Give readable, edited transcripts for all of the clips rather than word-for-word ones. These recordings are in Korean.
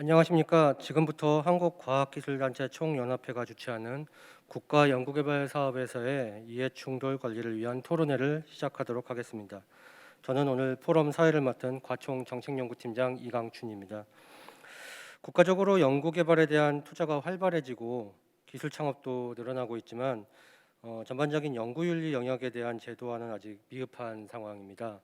안녕하십니까. 지금부터 한국과학기술단체 총연합회가 주최하는 국가연구개발사업에서의 이해충돌 관리를 위한 토론회를 시작하도록 하겠습니다. 저는 오늘 포럼 사회를 맡은 과총 정책연구팀장 이강춘입니다. 국가적으로 연구개발에 대한 투자가 활발해지고 기술 창업도 늘어나고 있지만 전반적인 연구윤리 영역에 대한 제도화는 아직 미흡한 상황입니다.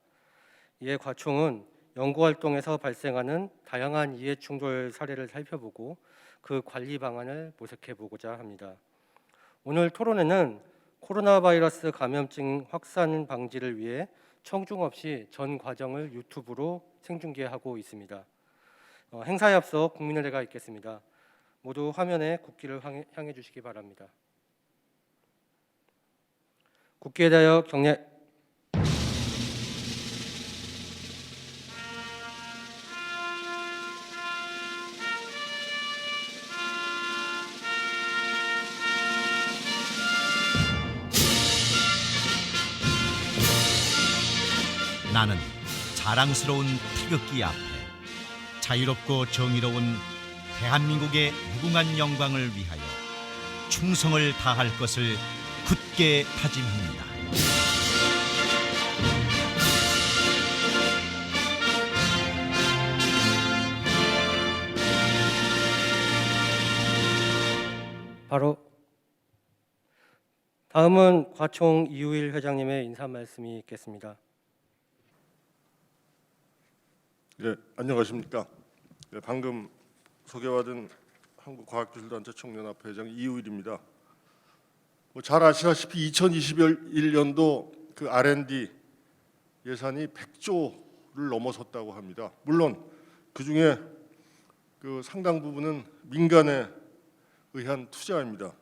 이에 과총은 연구활동에서 발생하는 다양한 이해충돌 사례를 살펴보고 그 관리 방안을 모색해보고자 합니다. 오늘 토론회는 코로나 바이러스 감염증 확산 방지를 위해 청중 없이 전 과정을 유튜브로 생중계하고 있습니다. 행사에 앞서 국민의례가 있겠습니다. 모두 화면에 국기를 향해 주시기 바랍니다. 국기에 대하여 경례. 나는 자랑스러운 태극기 앞에 자유롭고 정의로운 대한민국의 무궁한 영광을 위하여 충성을 다할 것을 굳게 다짐합니다. 바로 다음은 과총 이우일 회장님의 인사 말씀이 있겠습니다. 네, 안녕하십니까. 네, 방금 소개받은 한국과학기술단체 총연합회 회장 이우일입니다. 잘 아시다시피 2021년도 그 R&D 예산이 100조를 넘어섰다고 합니다. 물론 그 중에 그 상당 부분은 민간에 의한 투자입니다.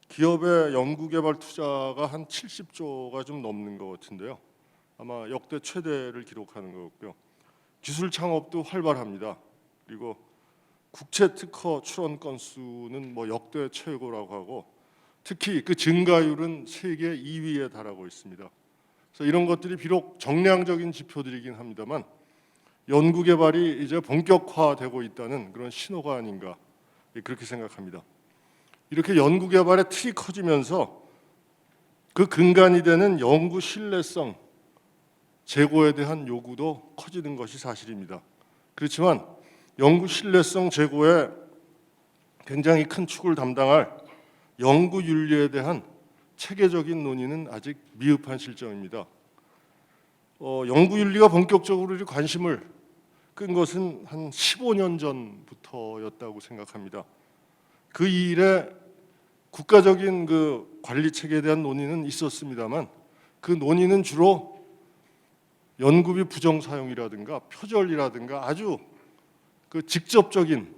기업의 연구개발 투자가 한 70조가 좀 넘는 것 같은데요. 아마 역대 최대를 기록하는 것 같고요. 기술 창업도 활발합니다. 그리고 국채 특허 출원 건수는 역대 최고라고 하고, 특히 그 증가율은 세계 2위에 달하고 있습니다. 그래서 이런 것들이 비록 정량적인 지표들이긴 합니다만 연구 개발이 이제 본격화되고 있다는 그런 신호가 아닌가, 그렇게 생각합니다. 이렇게 연구 개발의 틀이 커지면서 그 근간이 되는 연구 신뢰성 제고에 대한 요구도 커지는 것이 사실입니다. 그렇지만 연구 신뢰성 제고에 굉장히 큰 축을 담당할 연구 윤리에 대한 체계적인 논의는 아직 미흡한 실정입니다. 연구 윤리가 본격적으로 관심을 끈 것은 한 15년 전부터였다고 생각합니다. 그 이래 국가적인 그 관리 체계에 대한 논의는 있었습니다만 그 논의는 주로 연구비 부정 사용이라든가 표절이라든가 아주 그 직접적인,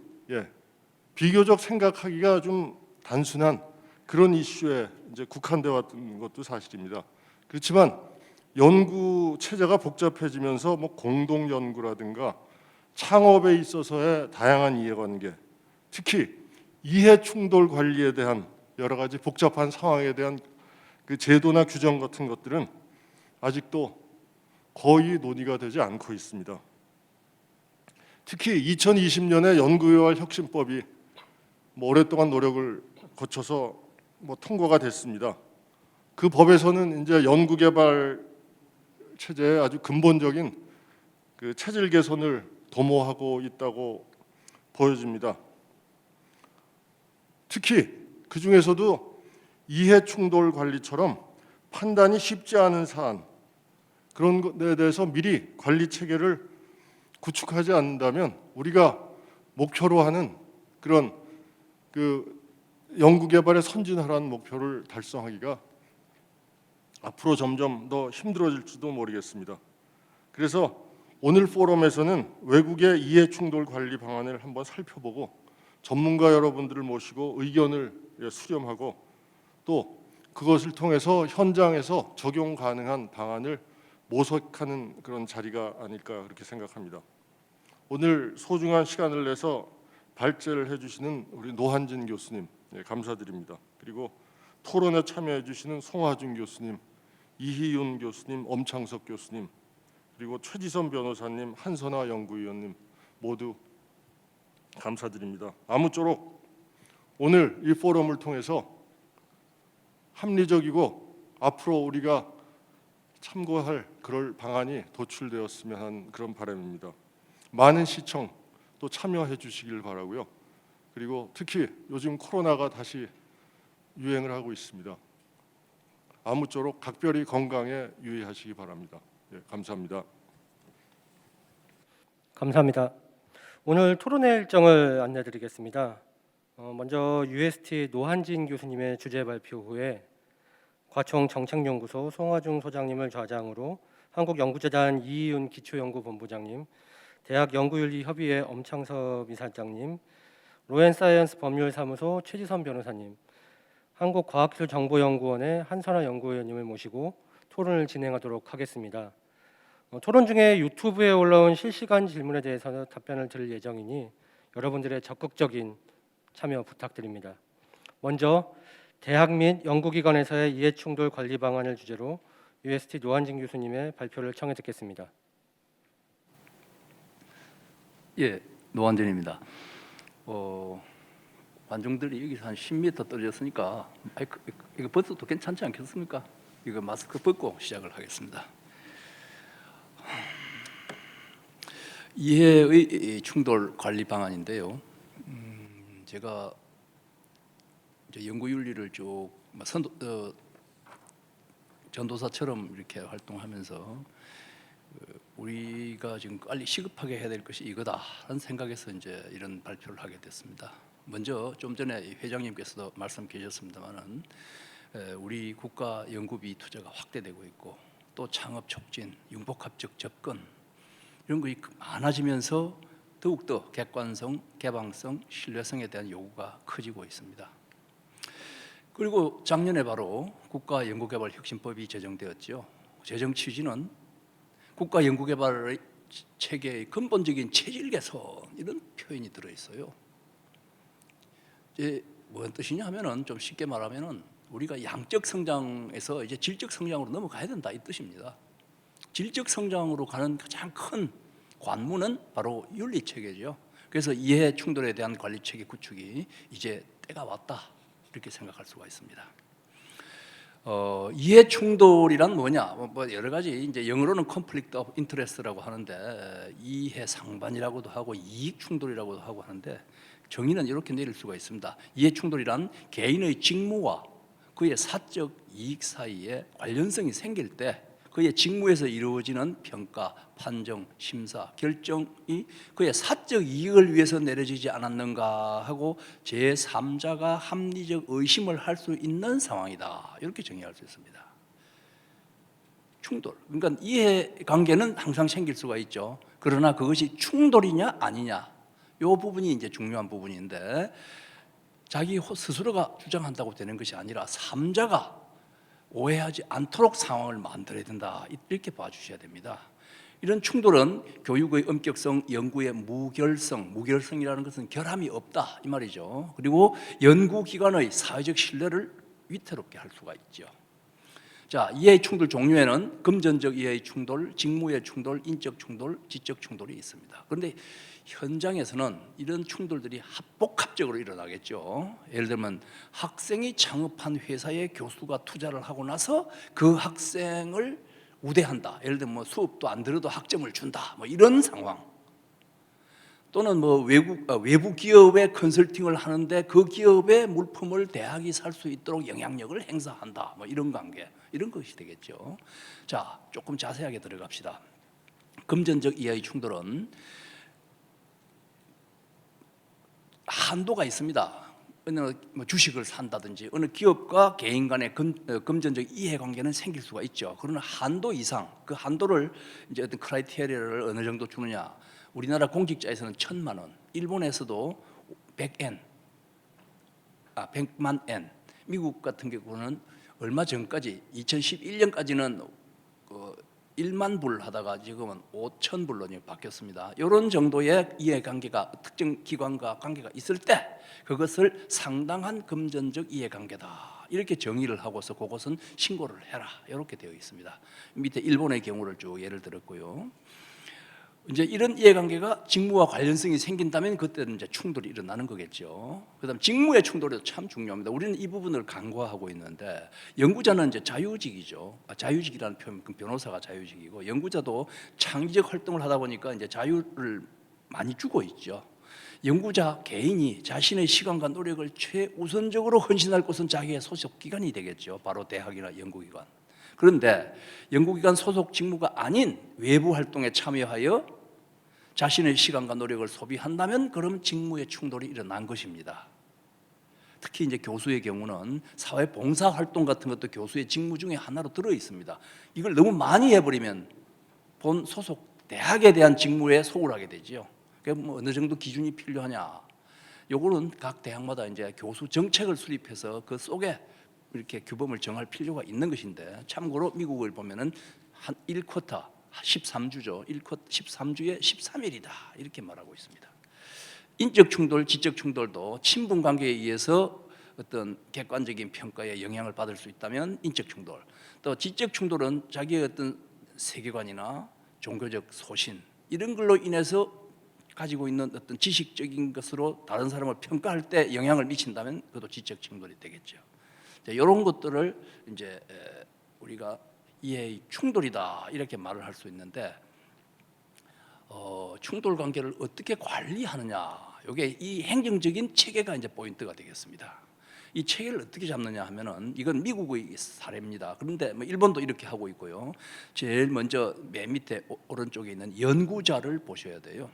비교적 생각하기가 좀 단순한 그런 이슈에 이제 국한되어 왔던 것도 사실입니다. 그렇지만 연구 체제가 복잡해지면서 공동 연구라든가 창업에 있어서의 다양한 이해관계, 특히 이해 충돌 관리에 대한 여러 가지 복잡한 상황에 대한 그 제도나 규정 같은 것들은 아직도 거의 논의가 되지 않고 있습니다. 특히 2020년에 연구개발 혁신법이 오랫동안 노력을 거쳐서 통과가 됐습니다. 그 법에서는 이제 연구개발 체제의 아주 근본적인 그 체질 개선을 도모하고 있다고 보여집니다. 특히 그 중에서도 이해 충돌 관리처럼 판단이 쉽지 않은 사안, 그런 것에 대해서 미리 관리 체계를 구축하지 않는다면 우리가 목표로 하는 그런 그 연구 개발의 선진화라는 목표를 달성하기가 앞으로 점점 더 힘들어질지도 모르겠습니다. 그래서 오늘 포럼에서는 외국의 이해 충돌 관리 방안을 한번 살펴보고 전문가 여러분들을 모시고 의견을 수렴하고 또 그것을 통해서 현장에서 적용 가능한 방안을 모색하는 그런 자리가 아닐까 그렇게 생각합니다. 오늘 소중한 시간을 내서 발제를 해주시는 우리 노한진 교수님, 감사드립니다. 그리고 토론에 참여해주시는 송하준 교수님, 이희윤 교수님, 엄창석 교수님, 그리고 최지선 변호사님, 한선아 연구위원님 모두 감사드립니다. 아무쪼록 오늘 이 포럼을 통해서 합리적이고 앞으로 우리가 참고할 그럴 방안이 도출되었으면 하는 그런 바람입니다. 많은 시청 또 참여해 주시길 바라고요. 그리고 특히 요즘 코로나가 다시 유행을 하고 있습니다. 아무쪼록 각별히 건강에 유의하시기 바랍니다. 예, 감사합니다. 감사합니다. 오늘 토론회 일정을 안내드리겠습니다. 먼저 UST 노한진 교수님의 주제 발표 후에 과총 정책연구소 송화중 소장님을 좌장으로 한국연구재단 이희윤 기초연구본부장님, 대학연구윤리협의회 엄창섭 이사장님, 로엔사이언스 법률사무소 최지선 변호사님, 한국과학기술정보연구원의 한선화 연구위원님을 모시고 토론을 진행하도록 하겠습니다. 토론 중에 유튜브에 올라온 실시간 질문에 대해서는 답변을 드릴 예정이니 여러분들의 적극적인 참여 부탁드립니다. 먼저 대학 및 연구기관에서의 이해충돌 관리 방안을 주제로 UST 노한진 교수님의 발표를 청해 듣겠습니다. 예, 노한진입니다. 관중들이 여기서 한 10m 떨어졌으니까 마이크 이거 벗어도 괜찮지 않겠습니까? 이거 마스크 벗고 시작을 하겠습니다. 이해의 충돌 관리 방안인데요. 제가 이제 연구윤리를 쭉 전도사처럼 이렇게 활동하면서 우리가 지금 빨리 시급하게 해야 될 것이 이거다라는 생각에서 이제 이런 발표를 하게 됐습니다. 먼저 좀 전에 회장님께서도 말씀해 주셨습니다만은 우리 국가 연구비 투자가 확대되고 있고 또 창업 촉진, 융복합적 접근 이런 것이 많아지면서 더욱더 객관성, 개방성, 신뢰성에 대한 요구가 커지고 있습니다. 그리고 작년에 바로 국가연구개발혁신법이 제정되었죠. 제정 취지는 국가연구개발 체계의 근본적인 체질 개선 이런 표현이 들어있어요. 이제 무슨 뜻이냐 하면은 좀 쉽게 말하면은 우리가 양적 성장에서 이제 질적 성장으로 넘어가야 된다 이 뜻입니다. 질적 성장으로 가는 가장 큰 관문은 바로 윤리 체계죠. 그래서 이해 충돌에 대한 관리 체계 구축이 이제 때가 왔다 이렇게 생각할 수가 있습니다. 이해 충돌이란 뭐냐? 뭐 여러 가지 이제 영어로는 conflict of interest라고 하는데 이해 상반이라고도 하고 이익 충돌이라고도 하고 하는데 정의는 이렇게 내릴 수가 있습니다. 이해 충돌이란 개인의 직무와 그의 사적 이익 사이에 관련성이 생길 때 그의 직무에서 이루어지는 평가, 판정, 심사, 결정이 그의 사적 이익을 위해서 내려지지 않았는가 하고 제3자가 합리적 의심을 할 수 있는 상황이다. 이렇게 정의할 수 있습니다. 충돌. 그러니까 이해관계는 항상 생길 수가 있죠. 그러나 그것이 충돌이냐 아니냐 이 부분이 이제 중요한 부분인데 자기 스스로가 주장한다고 되는 것이 아니라 3자가 오해하지 않도록 상황을 만들어야 된다 이렇게 봐주셔야 됩니다. 이런 충돌은 교육의 엄격성, 연구의 무결성이라는 것은 결함이 없다 이 말이죠. 그리고 연구기관의 사회적 신뢰를 위태롭게 할 수가 있죠. 자, 이해의 충돌 종류에는 금전적 이해의 충돌, 직무의 충돌, 인적 충돌, 지적 충돌이 있습니다. 그런데 현장에서는 이런 충돌들이 복합적으로 일어나겠죠. 예를 들면 학생이 창업한 회사에 교수가 투자를 하고 나서 그 학생을 우대한다. 예를 들면 뭐 수업도 안 들어도 학점을 준다. 뭐 이런 상황. 또는 뭐 외부 기업에 컨설팅을 하는데 그 기업의 물품을 대학이 살 수 있도록 영향력을 행사한다. 뭐 이런 관계, 이런 것이 되겠죠. 자, 조금 자세하게 들어갑시다. 금전적 이해의 충돌은 한도가 있습니다. 어느 주식을 산다든지 어느 기업과 개인 간의 금전적 이해관계는 생길 수가 있죠. 그러나 한도 이상, 그 한도를 이제 어떤 크라이테리아를 어느 정도 주느냐. 우리나라 공직자에서는 1,000만 원, 일본에서도 100만 엔, 미국 같은 경우는 얼마 전까지 2011년까지는 1만 불 하다가 지금은 5천 불로 바뀌었습니다. 이런 정도의 이해관계가 특정 기관과 관계가 있을 때 그것을 상당한 금전적 이해관계다 이렇게 정의를 하고서 그것은 신고를 해라 이렇게 되어 있습니다. 밑에 일본의 경우를 쭉 예를 들었고요. 이제 이런 이해관계가 직무와 관련성이 생긴다면 그때는 이제 충돌이 일어나는 거겠죠. 그다음 직무의 충돌이 참 중요합니다. 우리는 이 부분을 간과하고 있는데 연구자는 이제 자유직이죠. 자유직이라는 표현, 변호사가 자유직이고 연구자도 창의적 활동을 하다 보니까 이제 자유를 많이 주고 있죠. 연구자 개인이 자신의 시간과 노력을 최우선적으로 헌신할 곳은 자기의 소속 기관이 되겠죠. 바로 대학이나 연구기관. 그런데 연구기관 소속 직무가 아닌 외부 활동에 참여하여 자신의 시간과 노력을 소비한다면 그럼 직무의 충돌이 일어난 것입니다. 특히 이제 교수의 경우는 사회 봉사 활동 같은 것도 교수의 직무 중에 하나로 들어 있습니다. 이걸 너무 많이 해버리면 본 소속 대학에 대한 직무에 소홀하게 되지요. 그러니까 뭐 어느 정도 기준이 필요하냐? 요거는 각 대학마다 이제 교수 정책을 수립해서 그 속에 이렇게 규범을 정할 필요가 있는 것인데, 참고로 미국을 보면은 한 1쿼터 13주죠. 1쿼터 13주에 13일이다 이렇게 말하고 있습니다. 인적 충돌, 지적 충돌도 친분 관계에 의해서 어떤 객관적인 평가에 영향을 받을 수 있다면 인적 충돌, 또 지적 충돌은 자기의 어떤 세계관이나 종교적 소신 이런 걸로 인해서 가지고 있는 어떤 지식적인 것으로 다른 사람을 평가할 때 영향을 미친다면 그것도 지적 충돌이 되겠죠. 이런 것들을 이제 우리가 이해의 충돌이다 이렇게 말을 할 수 있는데, 충돌 관계를 어떻게 관리하느냐, 이게 이 행정적인 체계가 이제 포인트가 되겠습니다. 이 체계를 어떻게 잡느냐 하면은 이건 미국의 사례입니다. 그런데 뭐 일본도 이렇게 하고 있고요. 제일 먼저 맨 밑에 오른쪽에 있는 연구자를 보셔야 돼요.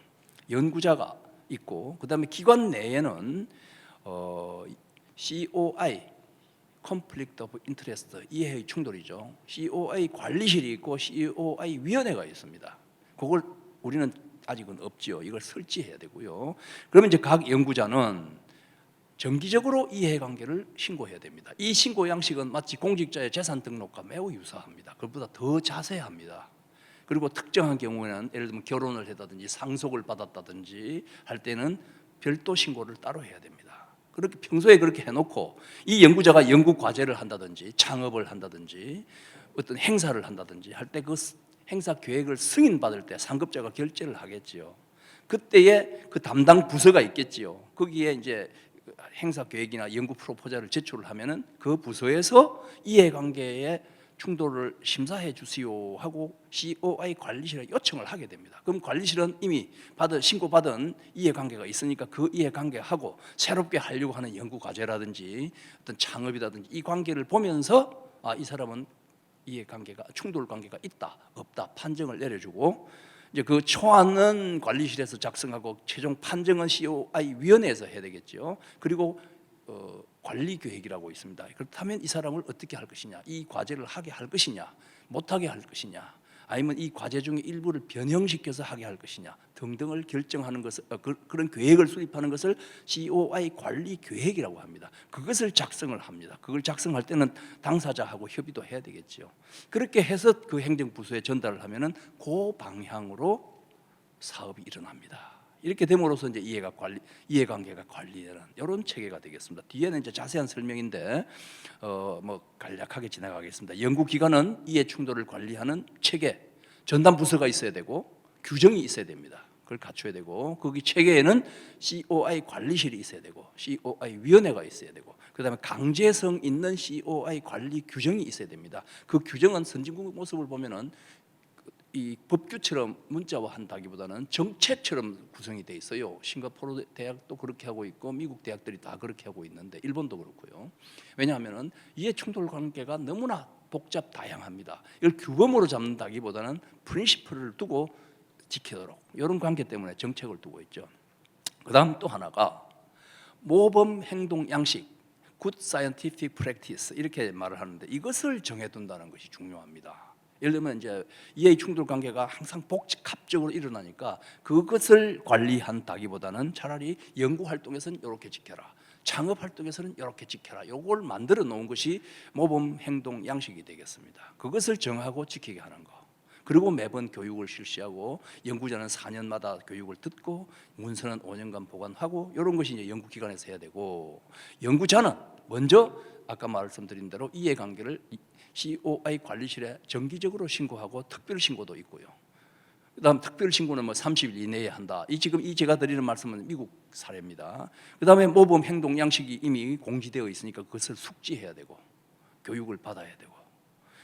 연구자가 있고 그다음에 기관 내에는 COI Conflict of Interest, 이해의 충돌이죠. COI 관리실이 있고 COI 위원회가 있습니다. 그걸 우리는 아직은 없지요. 이걸 설치해야 되고요. 그러면 이제 각 연구자는 정기적으로 이해관계를 신고해야 됩니다. 이 신고 양식은 마치 공직자의 재산 등록과 매우 유사합니다. 그것보다 더 자세합니다. 그리고 특정한 경우에는 예를 들면 결혼을 했다든지 상속을 받았다든지 할 때는 별도 신고를 따로 해야 됩니다. 그렇게 평소에 그렇게 해놓고 이 연구자가 연구 과제를 한다든지 창업을 한다든지 어떤 행사를 한다든지 할 때 그 행사 계획을 승인받을 때 상급자가 결재를 하겠지요. 그때에 그 담당 부서가 있겠지요. 거기에 이제 행사 계획이나 연구 프로포저를 제출을 하면은 그 부서에서 이해관계의 충돌을 심사해 주시오 하고 COI 관리실에 요청을 하게 됩니다. 그럼 관리실은 이미 신고받은 이해관계가 있으니까 그 이해관계하고 새롭게 하려고 하는 연구 과제라든지 어떤 창업이라든지 이 관계를 보면서 이 사람은 이해관계가 충돌 관계가 있다 없다 판정을 내려주고, 이제 그 초안은 관리실에서 작성하고 최종 판정은 COI 위원회에서 해야 되겠죠. 그리고 관리 계획이라고 있습니다. 그렇다면 이 사람을 어떻게 할 것이냐, 이 과제를 하게 할 것이냐, 못하게 할 것이냐, 아니면 이 과제 중에 일부를 변형시켜서 하게 할 것이냐 등등을 결정하는 것을 그런 계획을 수립하는 것을 COI 관리 계획이라고 합니다. 그것을 작성을 합니다. 그걸 작성할 때는 당사자하고 협의도 해야 되겠죠. 그렇게 해서 그 행정부서에 전달을 하면은 그 방향으로 사업이 일어납니다. 이렇게 됨으로써 이제 이해관계가 관리되는 이런 체계가 되겠습니다. 뒤에는 이제 자세한 설명인데 뭐 간략하게 지나가겠습니다. 연구기관은 이해 충돌을 관리하는 체계, 전담 부서가 있어야 되고 규정이 있어야 됩니다. 그걸 갖춰야 되고 거기 체계에는 COI 관리실이 있어야 되고 COI 위원회가 있어야 되고 그다음에 강제성 있는 COI 관리 규정이 있어야 됩니다. 그 규정은 선진국 모습을 보면은 이 법규처럼 문자화한다기보다는 정책처럼 구성이 돼 있어요. 싱가포르 대학도 그렇게 하고 있고 미국 대학들이 다 그렇게 하고 있는데 일본도 그렇고요. 왜냐하면 이해 충돌 관계가 너무나 복잡 다양합니다. 이걸 규범으로 잡는다기보다는 프린시플을 두고 지키도록 이런 관계 때문에 정책을 두고 있죠. 그다음 또 하나가 모범 행동 양식, good scientific practice 이렇게 말을 하는데 이것을 정해둔다는 것이 중요합니다. 예를 들면 이제 이해 충돌 관계가 항상 복합적으로 일어나니까 그것을 관리한다기보다는 차라리 연구 활동에서는 이렇게 지켜라, 창업 활동에서는 이렇게 지켜라, 이걸 만들어 놓은 것이 모범 행동 양식이 되겠습니다. 그것을 정하고 지키게 하는 거. 그리고 매번 교육을 실시하고 연구자는 4년마다 교육을 듣고 문서는 5년간 보관하고 이런 것이 이제 연구기관에서 해야 되고, 연구자는 먼저 아까 말씀드린 대로 이해관계를 COI 관리실에 정기적으로 신고하고 특별 신고도 있고요. 그다음 특별 신고는 뭐 30일 이내에 한다. 지금 제가 드리는 말씀은 미국 사례입니다. 그다음에 모범 행동 양식이 이미 공지되어 있으니까 그것을 숙지해야 되고 교육을 받아야 되고.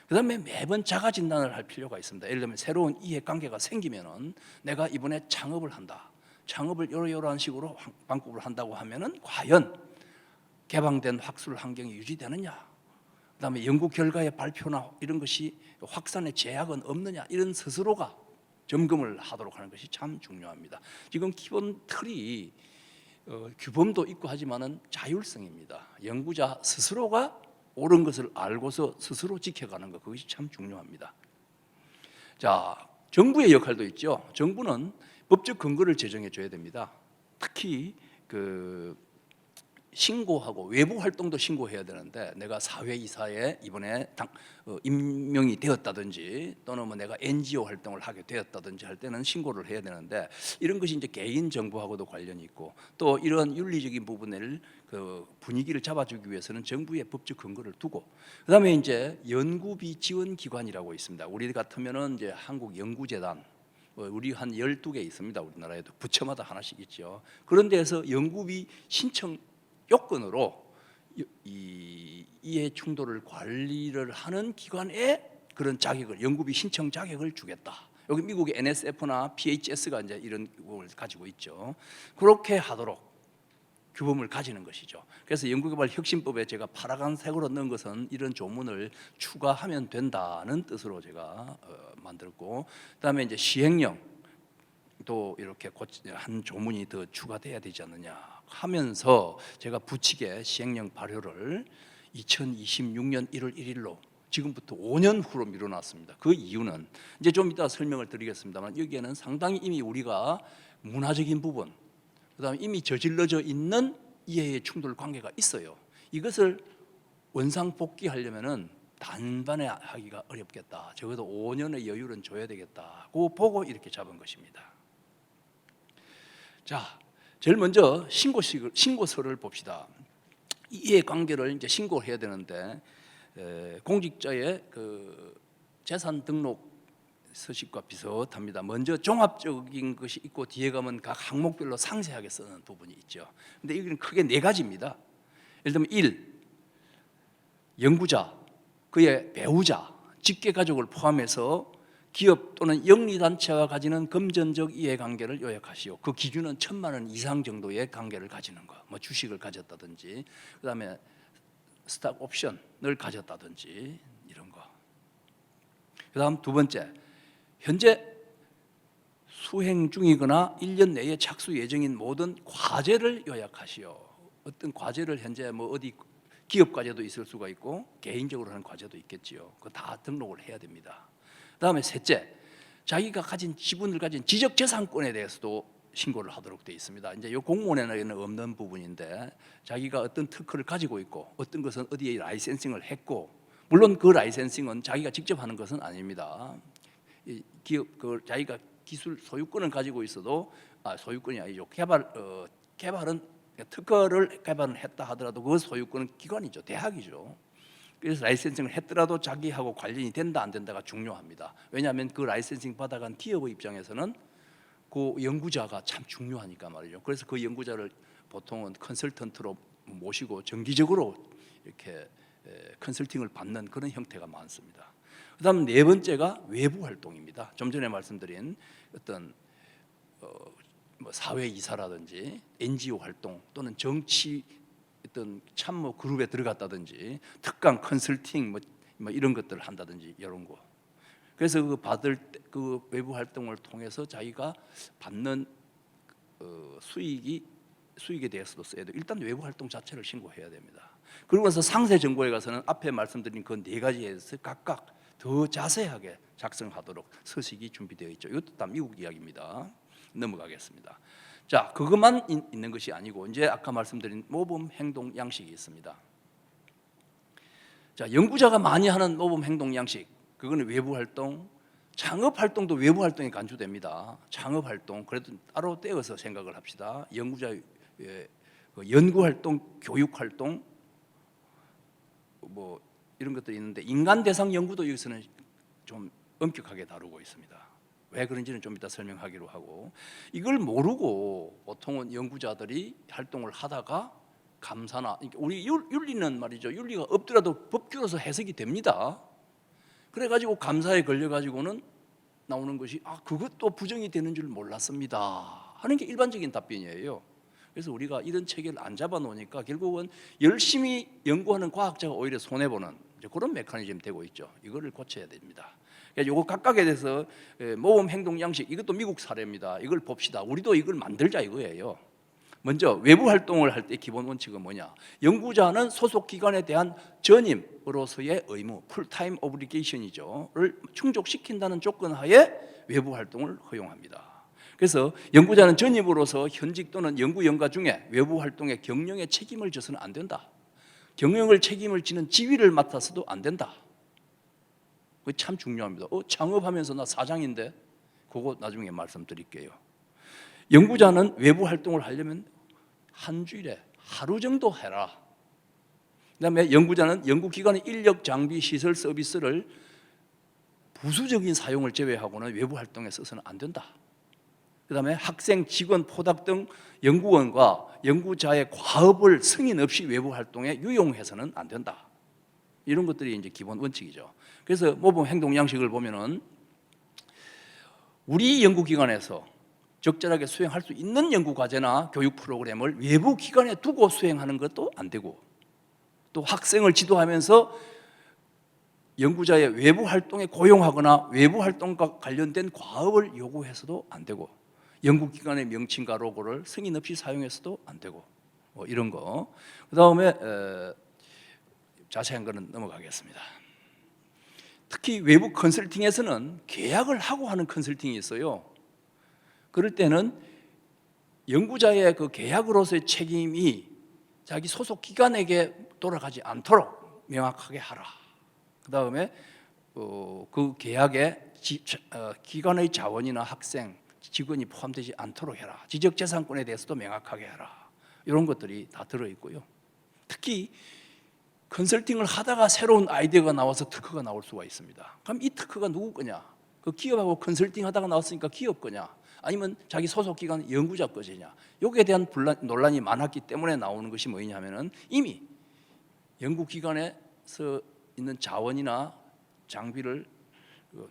그다음에 매번 자가 진단을 할 필요가 있습니다. 예를 들면 새로운 이해관계가 생기면은 내가 이번에 창업을 한다. 창업을 이러이러한 식으로 방법을 한다고 하면은 과연 개방된 학술 환경이 유지되느냐? 그다음에 연구 결과의 발표나 이런 것이 확산의 제약은 없느냐? 이런 스스로가 점검을 하도록 하는 것이 참 중요합니다. 지금 기본 틀이 규범도 있고 하지만은 자율성입니다. 연구자 스스로가 옳은 것을 알고서 스스로 지켜가는 것, 그것이 참 중요합니다. 자, 정부의 역할도 있죠. 정부는 법적 근거를 제정해 줘야 됩니다. 특히 신고하고 외부 활동도 신고해야 되는데 내가 사회이사에 이번에 임명이 되었다든지 또는 뭐 내가 NGO 활동을 하게 되었다든지 할 때는 신고를 해야 되는데 이런 것이 이제 개인 정보하고도 관련이 있고 또 이런 윤리적인 부분을 분위기를 잡아주기 위해서는 정부의 법적 근거를 두고 그다음에 이제 연구비 지원 기관이라고 있습니다. 우리 같으면은 이제 한국연구재단 우리 한 12개 있습니다. 우리나라에도 부처마다 하나씩 있죠. 그런 데에서 연구비 신청 요건으로 이해 충돌을 관리를 하는 기관에 그런 자격을 연구비 신청 자격을 주겠다. 여기 미국의 NSF나 PHS가 이제 이런 걸 가지고 있죠. 그렇게 하도록 규범을 가지는 것이죠. 그래서 연구개발혁신법에 제가 파라간색으로 넣은 것은 이런 조문을 추가하면 된다는 뜻으로 제가 만들었고, 그다음에 이제 시행령 또 이렇게 한 조문이 더 추가돼야 되지 않느냐 하면서 제가 부칙에 시행령 발효를 2026년 1월 1일로 지금부터 5년 후로 미뤄놨습니다. 그 이유는 이제 좀 이따 설명을 드리겠습니다만 여기에는 상당히 이미 우리가 문화적인 부분, 그다음에 이미 저질러져 있는 이해의 충돌 관계가 있어요. 이것을 원상복귀하려면은 단번에 하기가 어렵겠다. 적어도 5년의 여유는 줘야 되겠다고 보고 이렇게 잡은 것입니다. 자, 제일 먼저 신고서를 봅시다. 이해관계를 이제 신고해야 되는데 공직자의 재산 등록 서식과 비슷합니다. 먼저 종합적인 것이 있고 뒤에 가면 각 항목별로 상세하게 쓰는 부분이 있죠. 근데 이건 크게 4가지입니다. 예를 들면 1. 연구자, 그의 배우자, 직계가족을 포함해서 기업 또는 영리단체가 가지는 금전적 이해관계를 요약하시오. 그 기준은 1,000만 원 이상 정도의 관계를 가지는 거. 뭐 주식을 가졌다든지 그다음에 스탁 옵션을 가졌다든지 이런 거. 그다음 2번째, 현재 수행 중이거나 1년 내에 착수 예정인 모든 과제를 요약하시오. 어떤 과제를 현재 뭐 어디 기업 과제도 있을 수가 있고 개인적으로 하는 과제도 있겠지요. 그거 다 등록을 해야 됩니다. 그다음에 셋째, 자기가 가진 지분을 가진 지적재산권에 대해서도 신고를 하도록 되어 있습니다. 이제 이 공무원에는 없는 부분인데 자기가 어떤 특허를 가지고 있고 어떤 것은 어디에 라이센싱을 했고 물론 그 라이센싱은 자기가 직접 하는 것은 아닙니다. 기업 자기가 기술 소유권을 가지고 있어도 소유권이 아니죠. 개발은 특허를 개발을 했다 하더라도 그 소유권은 기관이죠. 대학이죠. 그래서 라이센싱을 했더라도 자기하고 관련이 된다 안 된다가 중요합니다. 왜냐하면 그 라이센싱 받아간 기업의 입장에서는 그 연구자가 참 중요하니까 말이죠. 그래서 그 연구자를 보통은 컨설턴트로 모시고 정기적으로 이렇게 컨설팅을 받는 그런 형태가 많습니다. 그다음 4번째가 외부 활동입니다. 좀 전에 말씀드린 어떤 뭐 사회 이사라든지 NGO 활동 또는 정치 어떤 참모 그룹에 들어갔다든지 특강 컨설팅 뭐 이런 것들을 한다든지 이런 거. 그래서 그 외부 활동을 통해서 자기가 받는 수익에 대해서도 써야 돼요. 일단 외부 활동 자체를 신고해야 됩니다. 그리고 나서 상세 정보에 가서는 앞에 말씀드린 그 4가지에서 각각 더 자세하게 작성하도록 서식이 준비되어 있죠. 이것도 다 미국 이야기입니다. 넘어가겠습니다. 자, 그것만 있는 것이 아니고 이제 아까 말씀드린 모범 행동 양식이 있습니다. 자, 연구자가 많이 하는 모범 행동 양식, 그거는 외부 활동, 창업 활동도 외부 활동이 간주됩니다. 창업 활동 그래도 따로 떼어서 생각을 합시다. 연구자의 연구 활동, 교육 활동, 뭐 이런 것들이 있는데 인간 대상 연구도 여기서는 좀 엄격하게 다루고 있습니다. 왜 그런지는 좀 이따 설명하기로 하고, 이걸 모르고 보통은 연구자들이 활동을 하다가 감사나, 우리 윤리는 말이죠, 윤리가 없더라도 법규로서 해석이 됩니다. 그래가지고 감사에 걸려가지고는 나오는 것이 그것도 부정이 되는 줄 몰랐습니다 하는 게 일반적인 답변이에요. 그래서 우리가 이런 체계를 안 잡아놓으니까 결국은 열심히 연구하는 과학자가 오히려 손해보는 그런 메커니즘이 되고 있죠. 이거를 고쳐야 됩니다. 그래서 요거 각각에 대해서 모범 행동 양식, 이것도 미국 사례입니다. 이걸 봅시다. 우리도 이걸 만들자 이거예요. 먼저 외부 활동을 할 때 기본 원칙은 뭐냐? 연구자는 소속 기관에 대한 전임으로서의 의무, 풀타임 오블리게이션이죠.를 충족시킨다는 조건 하에 외부 활동을 허용합니다. 그래서 연구자는 전임으로서 현직 또는 연구 연가 중에 외부 활동의 경영에 책임을 져서는 안 된다. 경영을 책임을 지는 지위를 맡아서도 안 된다. 그게 참 중요합니다. 창업하면서 나 사장인데, 그거 나중에 말씀드릴게요. 연구자는 외부 활동을 하려면 한 주일에 하루 정도 해라. 그다음에 연구자는 연구기관의 인력, 장비, 시설, 서비스를 부수적인 사용을 제외하고는 외부 활동에 써서는 안 된다. 그다음에 학생, 직원, 포닥 등 연구원과 연구자의 과업을 승인 없이 외부 활동에 유용해서는 안 된다. 이런 것들이 이제 기본 원칙이죠. 그래서 모범 행동 양식을 보면은 우리 연구기관에서 적절하게 수행할 수 있는 연구 과제나 교육 프로그램을 외부 기관에 두고 수행하는 것도 안 되고, 또 학생을 지도하면서 연구자의 외부 활동에 고용하거나 외부 활동과 관련된 과업을 요구해서도 안 되고, 연구기관의 명칭과 로고를 승인 없이 사용해서도 안 되고, 이런 거. 그 다음에 자세한 거는 넘어가겠습니다. 특히 외부 컨설팅에서는 계약을 하고 하는 컨설팅이 있어요. 그럴 때는 연구자의 그 계약으로서의 책임이 자기 소속 기관에게 돌아가지 않도록 명확하게 하라. 그 다음에 그 계약에 기관의 자원이나 학생, 직원이 포함되지 않도록 해라. 지적재산권에 대해서도 명확하게 해라. 이런 것들이 다 들어있고요. 특히 컨설팅을 하다가 새로운 아이디어가 나와서 특허가 나올 수가 있습니다. 그럼 이 특허가 누구 거냐? 그 기업하고 컨설팅 하다가 나왔으니까 기업 거냐? 아니면 자기 소속 기관 연구자 것이냐? 여기에 대한 논란이 많았기 때문에 나오는 것이 뭐냐 하면은 이미 연구기관에서 있는 자원이나 장비를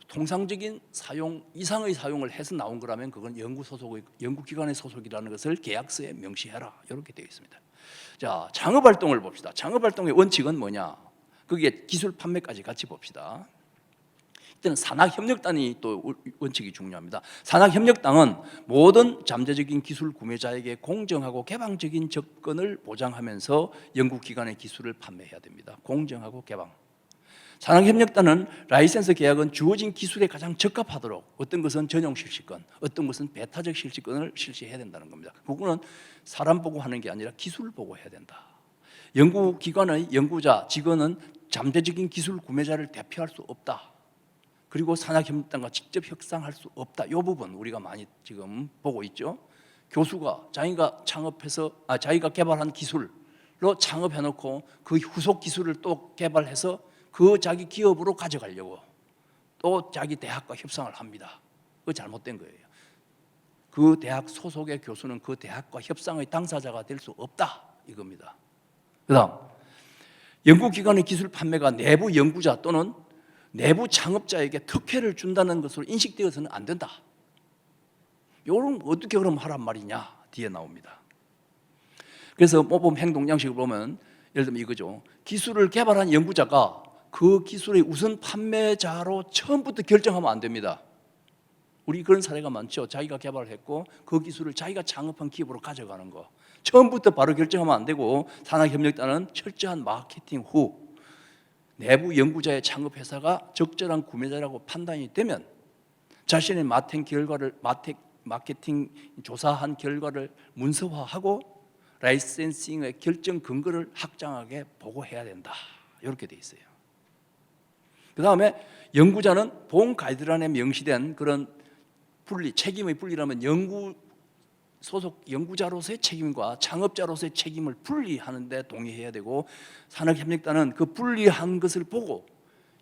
통상적인 사용 이상의 사용을 해서 나온 거라면 그건 연구기관의 소속이라는 것을 계약서에 명시해라. 이렇게 되어 있습니다. 자, 창업활동을 봅시다. 창업활동의 원칙은 뭐냐? 거기에 기술 판매까지 같이 봅시다. 이때는 산학협력단이 또 원칙이 중요합니다. 산학협력단은 모든 잠재적인 기술 구매자에게 공정하고 개방적인 접근을 보장하면서 연구기관의 기술을 판매해야 됩니다. 공정하고 개방. 산학협력단은 라이센스 계약은 주어진 기술에 가장 적합하도록 어떤 것은 전용 실시권, 어떤 것은 배타적 실시권을 실시해야 된다는 겁니다. 그거는 사람 보고 하는 게 아니라 기술 보고 해야 된다. 연구기관의 연구자, 직원은 잠재적인 기술 구매자를 대표할 수 없다. 그리고 산학협력단과 직접 협상할 수 없다. 이 부분 우리가 많이 지금 보고 있죠. 교수가 자기가 자기가 개발한 기술로 창업해놓고 그 후속 기술을 또 개발해서 그 자기 기업으로 가져가려고 또 자기 대학과 협상을 합니다. 그거 잘못된 거예요. 그 대학 소속의 교수는 그 대학과 협상의 당사자가 될 수 없다 이겁니다. 그다음 연구기관의 기술 판매가 내부 연구자 또는 내부 창업자에게 특혜를 준다는 것으로 인식되어서는 안 된다. 요런 어떻게 그럼 하란 말이냐 뒤에 나옵니다. 그래서 모범 행동 양식을 보면 예를 들면 이거죠. 기술을 개발한 연구자가 그 기술의 우선 판매자로 처음부터 결정하면 안 됩니다. 우리 그런 사례가 많죠. 자기가 개발을 했고 그 기술을 자기가 창업한 기업으로 가져가는 거. 처음부터 바로 결정하면 안 되고 산학협력단은 철저한 마케팅 후 내부 연구자의 창업회사가 적절한 구매자라고 판단이 되면 자신의 마케팅 조사한 결과를 문서화하고 라이센싱의 결정 근거를 확장하게 보고해야 된다. 이렇게 돼 있어요. 그 다음에 연구자는 본 가이드라인에 명시된 그런 책임의 분리라면 소속 연구자로서의 책임과 창업자로서의 책임을 분리하는 데 동의해야 되고 산학협력단은 그 분리한 것을 보고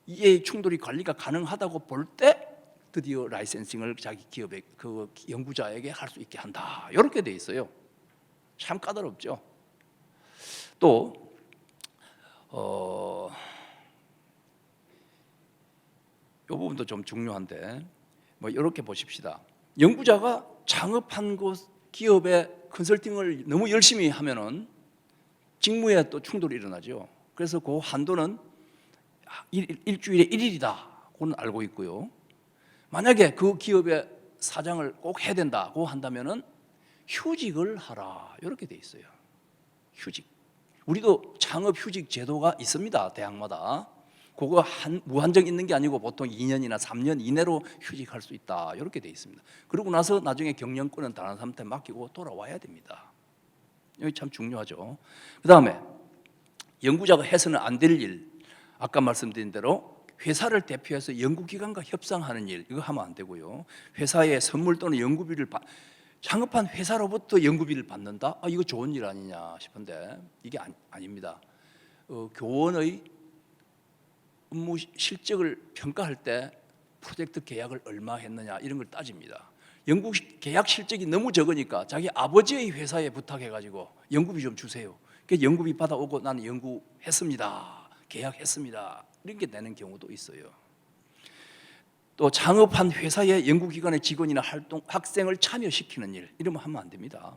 이해 충돌이 관리가 가능하다고 볼 때 드디어 라이센싱을 자기 기업의 그 연구자에게 할 수 있게 한다. 이렇게 돼 있어요. 참 까다롭죠. 또 이 부분도 좀 중요한데 뭐 이렇게 보십시다. 연구자가 창업한 곳 기업의 컨설팅을 너무 열심히 하면은 직무에 또 충돌이 일어나죠. 그래서 그 한도는 일주일에 1일이다. 그건 알고 있고요. 만약에 그 기업의 사장을 꼭 해야 된다고 한다면은 휴직을 하라. 이렇게 돼 있어요. 휴직. 우리도 창업 휴직 제도가 있습니다. 대학마다. 그거 무한정 있는 게 아니고 보통 2년이나 3년 이내로 휴직할 수 있다. 이렇게 돼 있습니다. 그러고 나서 나중에 경영권은 다른 사람한테 맡기고 돌아와야 됩니다. 여기 참 중요하죠. 그다음에 연구자가 해서는 안 될 일, 아까 말씀드린 대로 회사를 대표해서 연구기관과 협상하는 일, 이거 하면 안 되고요. 회사에 선물 또는 연구비를 창업한 회사로부터 연구비를 받는다? 이거 좋은 일 아니냐 싶은데 이게 아닙니다. 교원의 업무 실적을 평가할 때 프로젝트 계약을 얼마 했느냐 이런 걸 따집니다. 연구 계약 실적이 너무 적으니까 자기 아버지의 회사에 부탁해가지고 연구비 좀 주세요. 그래서 연구비 받아오고 나는 연구했습니다. 계약했습니다. 이런 게 되는 경우도 있어요. 또 창업한 회사의 연구기관의 직원이나 학생을 참여시키는 일, 이러면 하면 안 됩니다.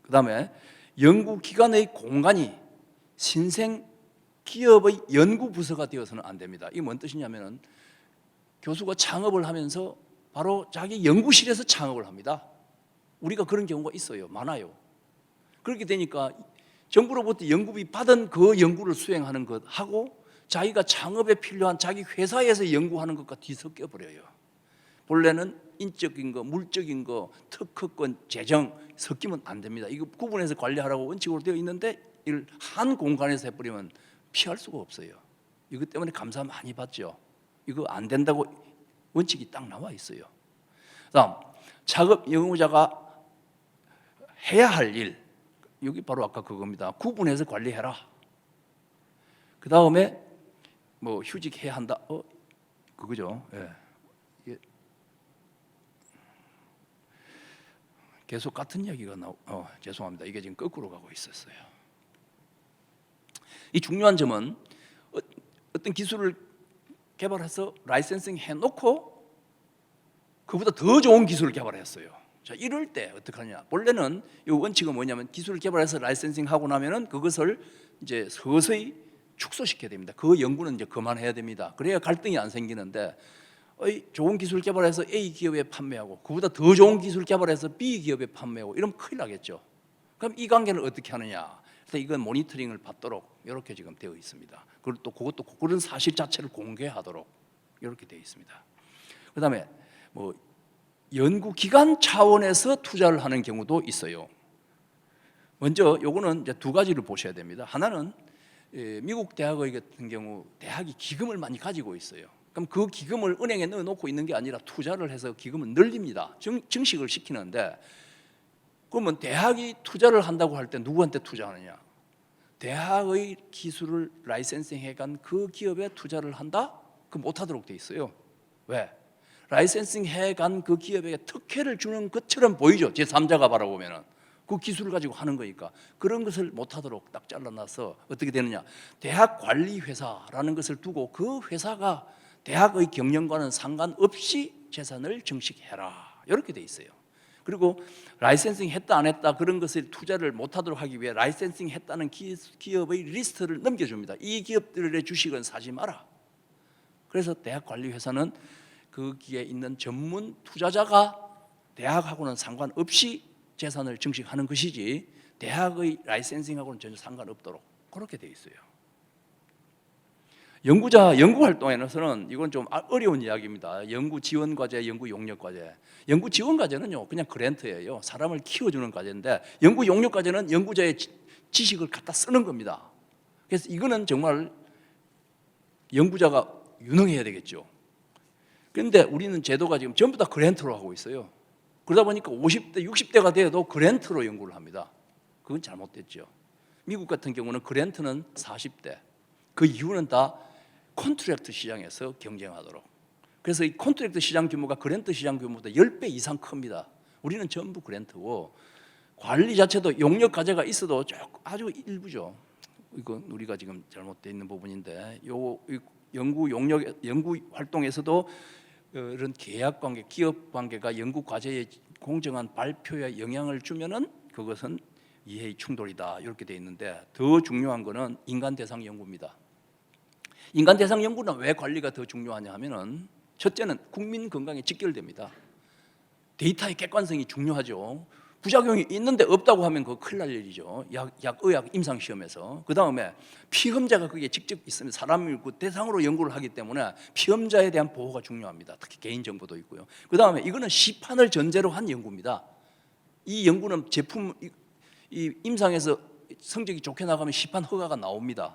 그 다음에 연구기관의 공간이 신생 기업의 연구부서가 되어서는 안 됩니다. 이게 뭔 뜻이냐면 교수가 창업을 하면서 바로 자기 연구실에서 창업을 합니다. 우리가 그런 경우가 있어요. 많아요. 그렇게 되니까 정부로부터 연구비 받은 그 연구를 수행하는 것하고 자기가 창업에 필요한 자기 회사에서 연구하는 것과 뒤섞여 버려요. 본래는 인적인 거, 물적인 거, 특허권, 재정 섞이면 안 됩니다. 이거 구분해서 관리하라고 원칙으로 되어 있는데 이걸 한 공간에서 해버리면 피할 수가 없어요. 이것 때문에 감사 많이 받죠. 이거 안 된다고 원칙이 딱 나와 있어요. 다음, 창업 연구자가 해야 할 일, 여기 바로 아까 그겁니다. 구분해서 관리해라. 그 다음에 뭐 휴직해야 한다. 그거죠. 예. 이게 계속 같은 이야기가 죄송합니다. 이게 지금 거꾸로 가고 있었어요. 이 중요한 점은 어떤 기술을 개발해서 라이센싱 해놓고 그보다 더 좋은 기술을 개발했어요. 자, 이럴 때 어떻게 하냐? 원래는 이 원칙은 뭐냐면 기술을 개발해서 라이센싱 하고 나면은 그것을 이제 서서히 축소시켜야 됩니다. 그 연구는 이제 그만해야 됩니다. 그래야 갈등이 안 생기는데 좋은 기술 개발해서 A 기업에 판매하고 그보다 더 좋은 기술 개발해서 B 기업에 판매하고 이러면 큰일 나겠죠. 그럼 이 관계를 어떻게 하느냐? 이건 모니터링을 받도록 이렇게 지금 되어 있습니다. 그리고 또 그것도 그런 사실 자체를 공개하도록 이렇게 되어 있습니다. 그다음에 뭐 연구기관 차원에서 투자를 하는 경우도 있어요. 먼저 요거는 이제 두 가지를 보셔야 됩니다. 하나는 미국 대학의 같은 경우 대학이 기금을 많이 가지고 있어요. 그럼 그 기금을 은행에 넣어놓고 있는 게 아니라 투자를 해서 기금을 늘립니다. 증식을 시키는데 그러면 대학이 투자를 한다고 할 때 누구한테 투자하느냐? 대학의 기술을 라이센싱 해간 그 기업에 투자를 한다? 그 못하도록 돼 있어요. 왜? 라이센싱 해간 그 기업에게 특혜를 주는 것처럼 보이죠. 제3자가 바라보면은 그 기술을 가지고 하는 거니까 그런 것을 못하도록 딱 잘라놔서 어떻게 되느냐? 대학 관리 회사라는 것을 두고 그 회사가 대학의 경영과는 상관없이 재산을 증식해라 이렇게 돼 있어요. 그리고 라이센싱 했다 안 했다 그런 것을 투자를 못하도록 하기 위해 라이센싱 했다는 기업의 리스트를 넘겨줍니다. 이 기업들의 주식은 사지 마라. 그래서 대학 관리 회사는 거기에 있는 전문 투자자가 대학하고는 상관없이 재산을 증식하는 것이지 대학의 라이센싱하고는 전혀 상관없도록 그렇게 돼 있어요. 연구자 연구 활동에서는 이건 좀 어려운 이야기입니다. 연구 지원 과제, 연구 용역 과제. 연구 지원 과제는요 그냥 그랜트예요. 사람을 키워주는 과제인데 연구 용역 과제는 연구자의 지식을 갖다 쓰는 겁니다. 그래서 이거는 정말 연구자가 유능해야 되겠죠. 그런데 우리는 제도가 지금 전부 다 그랜트로 하고 있어요. 그러다 보니까 50대, 60대가 돼도 그랜트로 연구를 합니다. 그건 잘못됐죠. 미국 같은 경우는 그랜트는 40대. 그 이유는 다 콘트랙트 시장에서 경쟁하도록. 그래서 이 콘트랙트 시장 규모가 그랜트 시장 규모보다 10배 이상 큽니다. 우리는 전부 그랜트고 관리 자체도 용역 과제가 있어도 아주 일부죠. 이건 우리가 지금 잘못되어 있는 부분인데 연구 활동에서도 이런 계약 관계, 기업 관계가 연구 과제의 공정한 발표에 영향을 주면은 그것은 이해의 충돌이다 이렇게 돼 있는데 더 중요한 거는 인간 대상 연구입니다. 인간 대상 연구는 왜 관리가 더 중요하냐 하면은 첫째는 국민 건강에 직결됩니다. 데이터의 객관성이 중요하죠. 부작용이 있는데 없다고 하면 그거 큰일 날 일이죠. 의학 임상 시험에서. 그 다음에 피험자가 거기에 직접 있으면 사람을 그 대상으로 연구를 하기 때문에 피험자에 대한 보호가 중요합니다. 특히 개인 정보도 있고요. 그 다음에 이거는 시판을 전제로 한 연구입니다. 이 연구는 제품 이 임상에서 성적이 좋게 나가면 시판 허가가 나옵니다.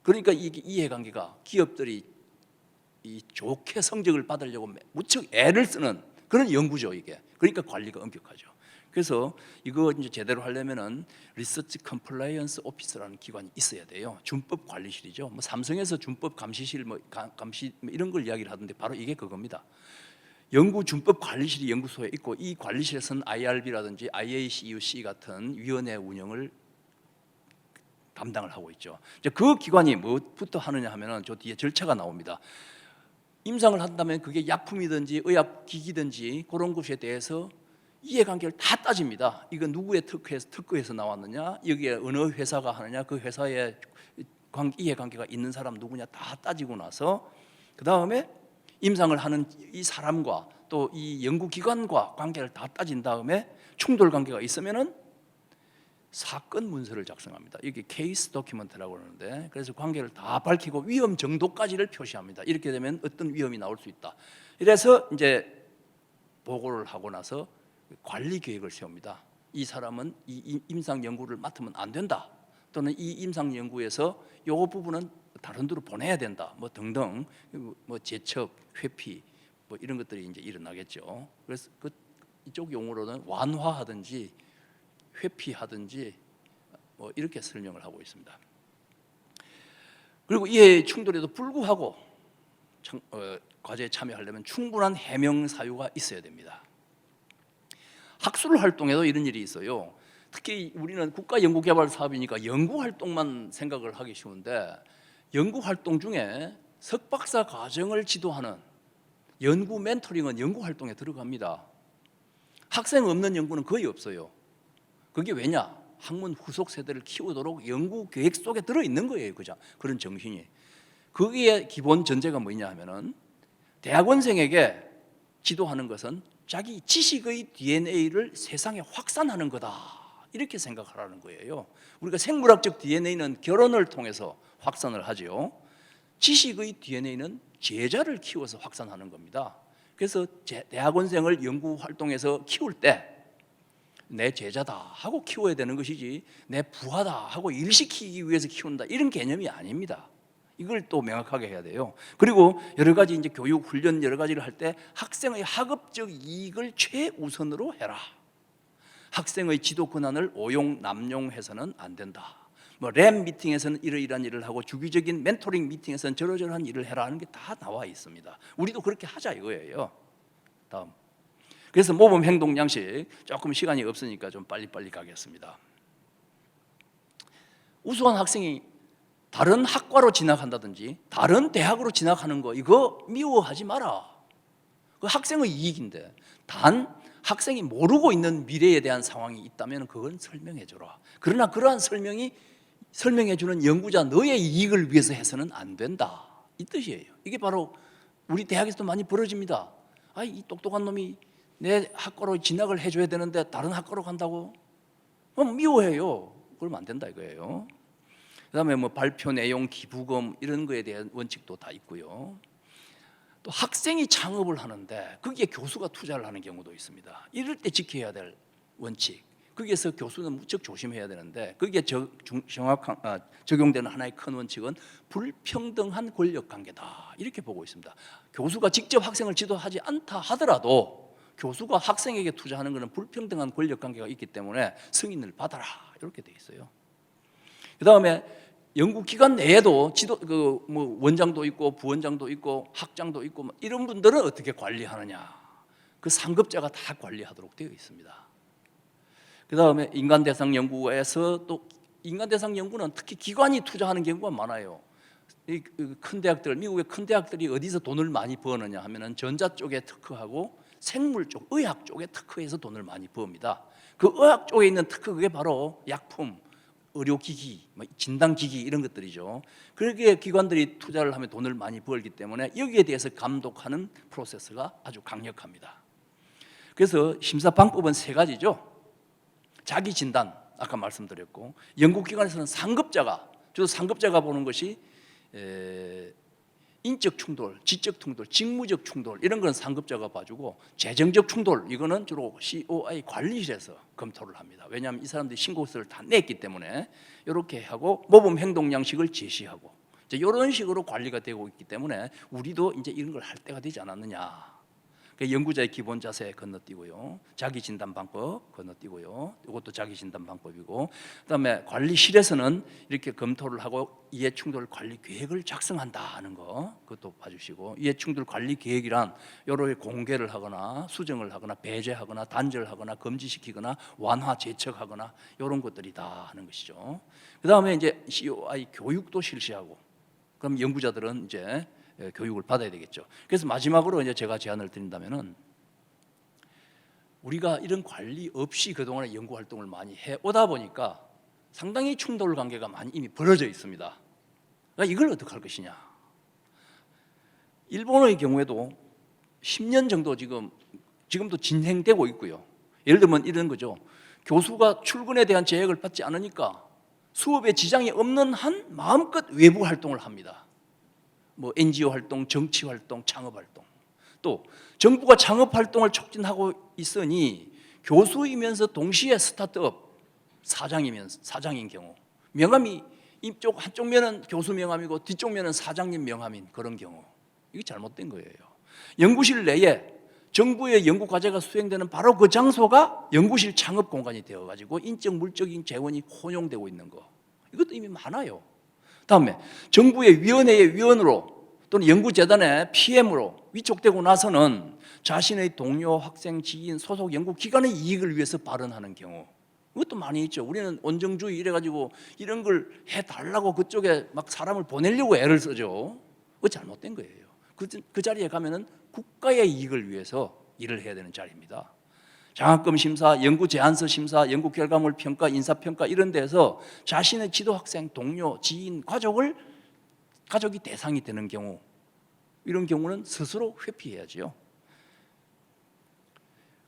그러니까 이 이해관계가 기업들이 이 좋게 성적을 받으려고 무척 애를 쓰는 그런 연구죠 이게. 그러니까 관리가 엄격하죠. 그래서 이거 이제 제대로 하려면은 리서치 컴플라이언스 오피스라는 기관이 있어야 돼요. 준법 관리실이죠. 뭐 삼성에서 준법 감시실 감시 이런 걸 이야기를 하던데 바로 이게 그겁니다. 연구 준법 관리실이 연구소에 있고 이 관리실에서는 IRB라든지 IACUC 같은 위원회 운영을 담당을 하고 있죠. 이제 그 기관이 뭐부터 하느냐 하면은 저 뒤에 절차가 나옵니다. 임상을 한다면 그게 약품이든지 의약기기든지 그런 것에 대해서 이해관계를 다 따집니다. 이거 누구의 특허에서 나왔느냐, 여기에 어느 회사가 하느냐, 그 회사에 이해관계가 있는 사람 누구냐 다 따지고 나서 그 다음에 임상을 하는 이 사람과 또 이 연구기관과 관계를 다 따진 다음에 충돌 관계가 있으면은 사건 문서를 작성합니다. 이게 케이스 도큐먼트라고 그러는데 그래서 관계를 다 밝히고 위험 정도까지를 표시합니다. 이렇게 되면 어떤 위험이 나올 수 있다. 이래서 이제 보고를 하고 나서 관리 계획을 세웁니다. 이 사람은 이 임상 연구를 맡으면 안 된다. 또는 이 임상 연구에서 이 부분은 다른 데로 보내야 된다. 뭐 등등 뭐 제척, 회피 뭐 이런 것들이 이제 일어나겠죠. 그래서 이쪽 용어로는 완화하든지 회피하든지 뭐 이렇게 설명을 하고 있습니다. 그리고 이해 충돌에도 불구하고 과제에 참여하려면 충분한 해명 사유가 있어야 됩니다. 학술 활동에도 이런 일이 있어요. 특히 우리는 국가연구개발 사업이니까 연구 활동만 생각을 하기 쉬운데 연구 활동 중에 석박사 과정을 지도하는 연구 멘토링은 연구 활동에 들어갑니다. 학생 없는 연구는 거의 없어요. 그게 왜냐? 학문 후속 세대를 키우도록 연구 계획 속에 들어 있는 거예요, 그죠? 그런 정신이. 거기에 기본 전제가 뭐냐 하면은 대학원생에게 지도하는 것은 자기 지식의 DNA를 세상에 확산하는 거다. 이렇게 생각하라는 거예요. 우리가 생물학적 DNA는 결혼을 통해서 확산을 하죠. 지식의 DNA는 제자를 키워서 확산하는 겁니다. 그래서 대학원생을 연구 활동에서 키울 때 내 제자다 하고 키워야 되는 것이지 내 부하다 하고 일시키기 위해서 키운다 이런 개념이 아닙니다. 이걸 또 명확하게 해야 돼요. 그리고 여러 가지 이제 교육 훈련 여러 가지를 할 때 학생의 학업적 이익을 최우선으로 해라. 학생의 지도 권한을 오용 남용해서는 안 된다. 뭐 램 미팅에서는 이러이러한 일을 하고 주기적인 멘토링 미팅에서는 저러저러한 일을 해라 하는 게 다 나와 있습니다. 우리도 그렇게 하자 이거예요. 다음. 그래서 모범 행동 양식 조금 시간이 없으니까 좀 빨리빨리 가겠습니다. 우수한 학생이 다른 학과로 진학한다든지 다른 대학으로 진학하는 거 이거 미워하지 마라. 그 학생의 이익인데 단 학생이 모르고 있는 미래에 대한 상황이 있다면 그건 설명해 줘라. 그러나 그러한 설명해 주는 연구자 너의 이익을 위해서 해서는 안 된다. 이 뜻이에요. 이게 바로 우리 대학에서도 많이 벌어집니다. 이 똑똑한 놈이 내 학과로 진학을 해줘야 되는데 다른 학과로 간다고? 미워해요. 그러면 안 된다 이거예요. 그다음에 뭐 발표 내용, 기부금 이런 거에 대한 원칙도 다 있고요. 또 학생이 창업을 하는데 거기에 교수가 투자를 하는 경우도 있습니다. 이럴 때 지켜야 될 원칙. 거기에서 교수는 무척 조심해야 되는데 거기에 적용되는 하나의 큰 원칙은 불평등한 권력 관계다. 이렇게 보고 있습니다. 교수가 직접 학생을 지도하지 않다 하더라도 교수가 학생에게 투자하는 것은 불평등한 권력 관계가 있기 때문에 승인을 받아라 이렇게 돼 있어요. 그 다음에 연구기관 내에도 뭐 원장도 있고 부원장도 있고 학장도 있고 뭐 이런 분들은 어떻게 관리하느냐? 그 상급자가 다 관리하도록 되어 있습니다. 그 다음에 인간대상 연구에서 또 인간대상 연구는 특히 기관이 투자하는 경우가 많아요. 이 큰 대학들, 미국의 큰 대학들이 어디서 돈을 많이 버느냐 하면은 전자 쪽에 특허하고 생물 쪽, 의학 쪽에 특허해서 돈을 많이 버입니다. 그 의학 쪽에 있는 특허 그게 바로 약품, 의료기기, 진단기기 이런 것들이죠. 그렇게 기관들이 투자를 하면 돈을 많이 벌기 때문에 여기에 대해서 감독하는 프로세스가 아주 강력합니다. 그래서 심사 방법은 세 가지죠. 자기 진단, 아까 말씀드렸고, 연구기관에서는 상급자가, 주로 상급자가 보는 것이 인적 충돌, 지적 충돌, 직무적 충돌 이런 건 상급자가 봐주고, 재정적 충돌 이거는 주로 COI 관리실에서 검토를 합니다. 왜냐하면 이 사람들이 신고서를 다 냈기 때문에 이렇게 하고 모범 행동 양식을 제시하고 이제 이런 식으로 관리가 되고 있기 때문에 우리도 이제 이런 걸 할 때가 되지 않았느냐. 연구자의 기본 자세 건너뛰고요, 자기 진단 방법 건너뛰고요, 이것도 자기 진단 방법이고, 그다음에 관리실에서는 이렇게 검토를 하고 이해 충돌 관리 계획을 작성한다 하는 거 그것도 봐주시고, 이해 충돌 관리 계획이란 여러 공개를 하거나 수정을 하거나 배제하거나 단절하거나 금지시키거나 완화 재척하거나 이런 것들이다 하는 것이죠. 그다음에 이제 COI 교육도 실시하고, 그럼 연구자들은 이제 교육을 받아야 되겠죠. 그래서 마지막으로 이제 제가 제안을 드린다면은, 우리가 이런 관리 없이 그동안에 연구 활동을 많이 해 오다 보니까 상당히 충돌 관계가 많이 이미 벌어져 있습니다. 그러니까 이걸 어떻게 할 것이냐. 일본의 경우에도 10년 정도 지금도 진행되고 있고요. 예를 들면 이런 거죠. 교수가 출근에 대한 제약을 받지 않으니까 수업에 지장이 없는 한 마음껏 외부 활동을 합니다. 뭐 NGO 활동, 정치 활동, 창업 활동. 또 정부가 창업 활동을 촉진하고 있으니 교수이면서 동시에 스타트업 사장인 경우, 명함이 이쪽 한쪽 면은 교수 명함이고 뒤쪽 면은 사장님 명함인 그런 경우, 이게 잘못된 거예요. 연구실 내에 정부의 연구 과제가 수행되는 바로 그 장소가 연구실 창업 공간이 되어가지고 인적 물적인 재원이 혼용되고 있는 거, 이것도 이미 많아요. 다음에 정부의 위원회의 위원으로 또는 연구재단의 PM으로 위촉되고 나서는 자신의 동료, 학생, 지인, 소속 연구기관의 이익을 위해서 발언하는 경우, 이것도 많이 있죠. 우리는 원정주의 이래가지고 이런 걸 해달라고 그쪽에 막 사람을 보내려고 애를 쓰죠. 그거 잘못된 거예요. 그 자리에 가면은 국가의 이익을 위해서 일을 해야 되는 자리입니다. 장학금 심사, 연구 제안서 심사, 연구 결과물 평가, 인사평가 이런 데서 자신의 지도 학생, 동료, 지인, 가족이 대상이 되는 경우, 이런 경우는 스스로 회피해야지요.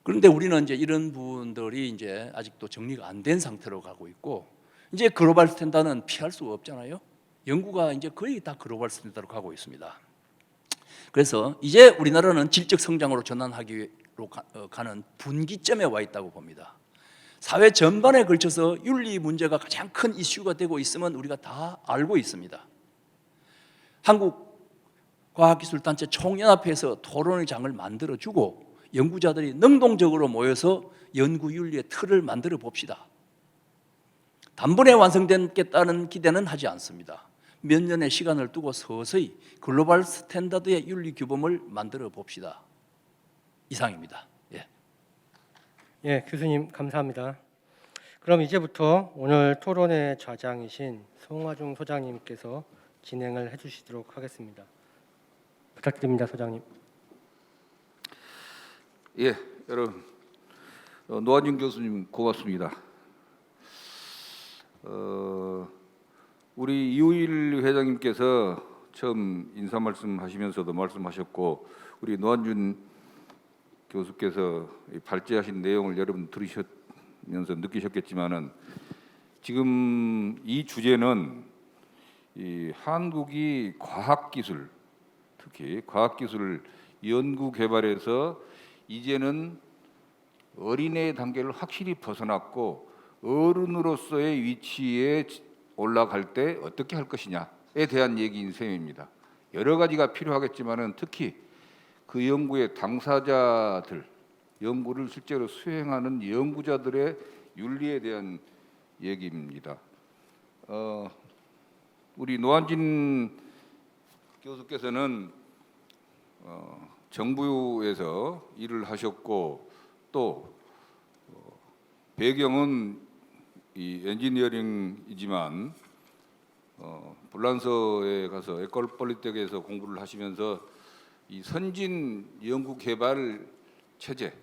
그런데 우리는 이제 이런 분들이 이제 아직도 정리가 안 된 상태로 가고 있고, 이제 글로벌 스탠다드는 피할 수가 없잖아요. 연구가 이제 거의 다 글로벌 스탠다드로 가고 있습니다. 그래서 이제 우리나라는 질적 성장으로 전환하기로 가는 분기점에 와 있다고 봅니다. 사회 전반에 걸쳐서 윤리 문제가 가장 큰 이슈가 되고 있으면 우리가 다 알고 있습니다. 한국과학기술단체 총연합회에서 토론의 장을 만들어주고 연구자들이 능동적으로 모여서 연구윤리의 틀을 만들어 봅시다. 단번에 완성되겠다는 기대는 하지 않습니다. 몇 년의 시간을 두고 서서히 글로벌 스탠다드의 윤리 규범을 만들어 봅시다. 이상입니다. 예, 교수님 감사합니다. 그럼 이제부터 오늘 토론의 좌장이신 송화중 소장님께서 진행을 해주시도록 하겠습니다. 부탁드립니다, 소장님. 예, 여러분, 노한준 교수님 고맙습니다. 우리 이우일 회장님께서 처음 인사 말씀하시면서도 말씀하셨고, 우리 노한준 교수께서 발제하신 내용을 여러분 들으시면서 느끼셨겠지만은, 지금 이 주제는 이 한국이 과학기술, 특히 과학기술 연구 개발에서 이제는 어린애 단계를 확실히 벗어났고 어른으로서의 위치에 올라갈 때 어떻게 할 것이냐에 대한 얘기인 셈입니다. 여러 가지가 필요하겠지만은 특히 그 연구의 당사자들, 연구를 실제로 수행하는 연구자들의 윤리에 대한 얘기입니다. 우리 노한진 교수께서는 정부에서 일을 하셨고 또 배경은 이 엔지니어링이지만 불란서에 가서 에콜 폴리텍에서 공부를 하시면서 이 선진 연구 개발 체제를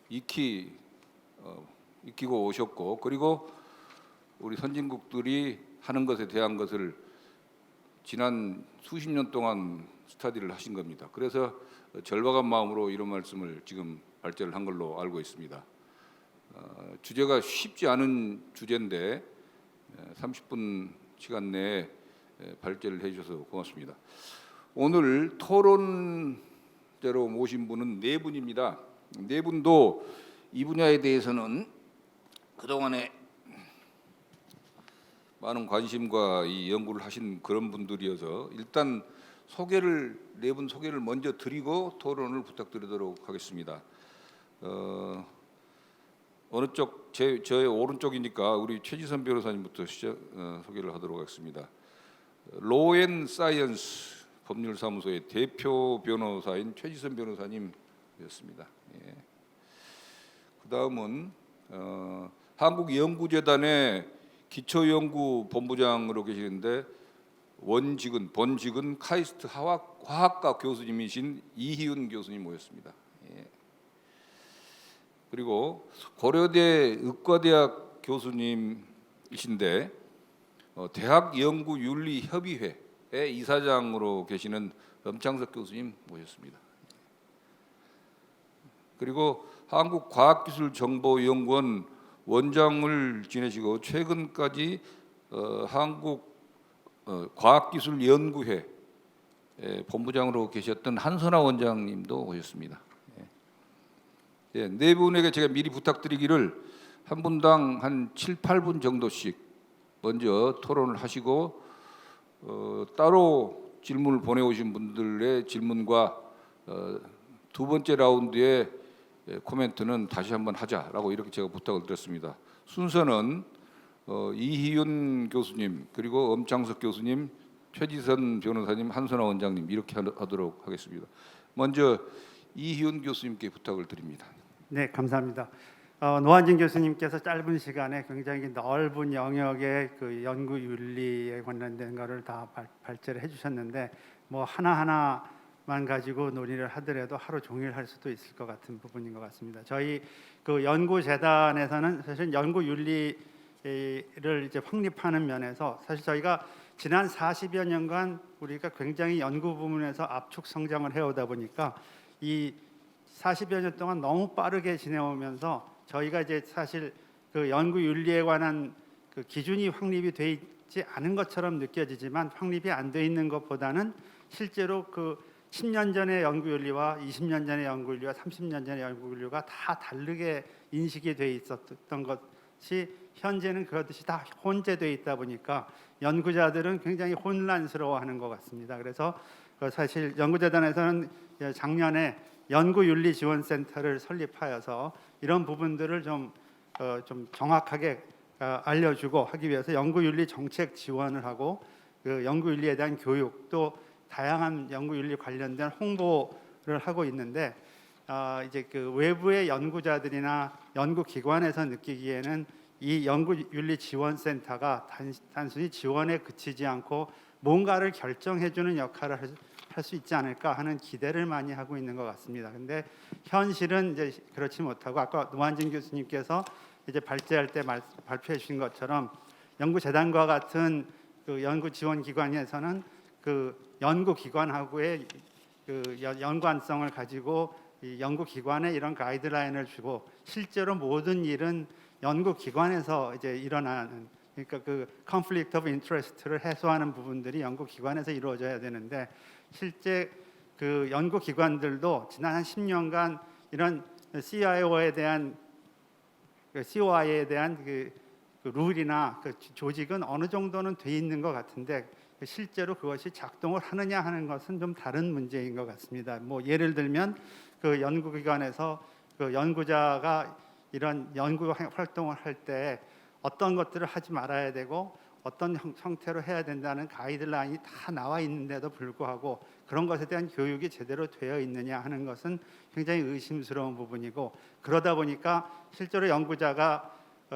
익히고 오셨고, 그리고 우리 선진국들이 하는 것에 대한 것을 지난 수십 년 동안 스터디를 하신 겁니다. 그래서 절박한 마음으로 이런 말씀을 지금 발제를 한 걸로 알고 있습니다. 주제가 쉽지 않은 주제인데 30분 시간 내에 발제를 해주셔서 고맙습니다. 오늘 토론자로 모신 분은 네 분입니다. 네 분도 이 분야에 대해서는 그동안에 많은 관심과 이 연구를 하신 그런 분들이어서 일단 네 분 소개를 먼저 드리고 토론을 부탁드리도록 하겠습니다. 어느 쪽, 저의 오른쪽이니까 우리 최지선 변호사님부터 소개를 하도록 하겠습니다. 로앤사이언스 법률사무소의 대표 변호사인 최지선 변호사님이었습니다. 예. 그 다음은 한국연구재단의 기초연구본부장으로 계시는데 본직은 카이스트 화학과 교수님이신 이희윤 교수님 모셨습니다. 예. 그리고 고려대 의과대학 교수님이신데 대학연구윤리협의회의 이사장으로 계시는 엄창석 교수님 모셨습니다. 그리고 한국과학기술정보연구원 원장을 지내시고 최근까지 한국과학기술연구회 본부장으로 계셨던 한선아 원장님도 오셨습니다. 예, 네 분에게 제가 미리 부탁드리기를 한 분당 한 7, 8분 정도씩 먼저 토론을 하시고 따로 질문을 보내오신 분들의 질문과 두 번째 라운드의 코멘트는 다시 한번 하자라고 이렇게 제가 부탁을 드렸습니다. 순서는 이희윤 교수님, 그리고 엄창석 교수님, 최지선 변호사님, 한선아 원장님 이렇게 하도록 하겠습니다. 먼저 이희윤 교수님께 부탁을 드립니다. 네, 감사합니다. 노한진 교수님께서 짧은 시간에 굉장히 넓은 영역의 그 연구 윤리에 관련된 것을 다 발제를 해주셨는데 뭐 하나하나만 가지고 논의를 하더라도 하루 종일 할 수도 있을 것 같은 부분인 것 같습니다. 저희 그 연구재단에서는 사실 연구 윤리를 이제 확립하는 면에서 사실 저희가 지난 40여 년간 우리가 굉장히 연구 부문에서 압축 성장을 해오다 보니까 이 40여 년 동안 너무 빠르게 지내오면서 저희가 이제 사실 그 연구 윤리에 관한 그 기준이 확립이 돼 있지 않은 것처럼 느껴지지만 확립이 안 돼 있는 것보다는 실제로 그 10년 전의 연구 윤리와 20년 전의 연구 윤리와 30년 전의 연구 윤리가 다 다르게 인식이 돼 있었던 것이 현재는 그렇듯이 다 혼재돼 있다 보니까 연구자들은 굉장히 혼란스러워하는 것 같습니다. 그래서 사실 연구재단에서는 작년에 연구윤리지원센터를 설립하여서 이런 부분들을 좀 정확하게 알려주고 하기 위해서 연구윤리 정책 지원을 하고 그 연구윤리에 대한 교육 또 다양한 연구윤리 관련된 홍보를 하고 있는데 이제 그 외부의 연구자들이나 연구기관에서 느끼기에는 이 연구윤리지원센터가 단순히 지원에 그치지 않고 뭔가를 결정해주는 역할을 할 수 있지 않을까 하는 기대를 많이 하고 있는 것 같습니다. 근데 현실은 이제 그렇지 못하고 아까 노한진 교수님께서 이제 발제할 때 발표해 주신 것처럼 연구재단과 같은 그 연구 지원 기관에서는 그 연구 기관하고의 그 연관성을 가지고 이 연구 기관에 이런 가이드라인을 주고 실제로 모든 일은 연구 기관에서 이제 일어나는 그러니까 그 conflict of interest를 해소하는 부분들이 연구 기관에서 이루어져야 되는데 실제 그 연구 기관들도 지난 한 10년간 이런 CIO에 대한 그 룰이나 그 조직은 어느 정도는 돼 있는 것 같은데 실제로 그것이 작동을 하느냐 하는 것은 좀 다른 문제인 것 같습니다. 뭐 예를 들면 그 연구기관에서 그 연구자가 이런 연구 활동을 할 때 어떤 것들을 하지 말아야 되고 어떤 형태로 해야 된다는 가이드라인이 다 나와 있는데도 불구하고 그런 것에 대한 교육이 제대로 되어 있느냐 하는 것은 굉장히 의심스러운 부분이고, 그러다 보니까 실제로 연구자가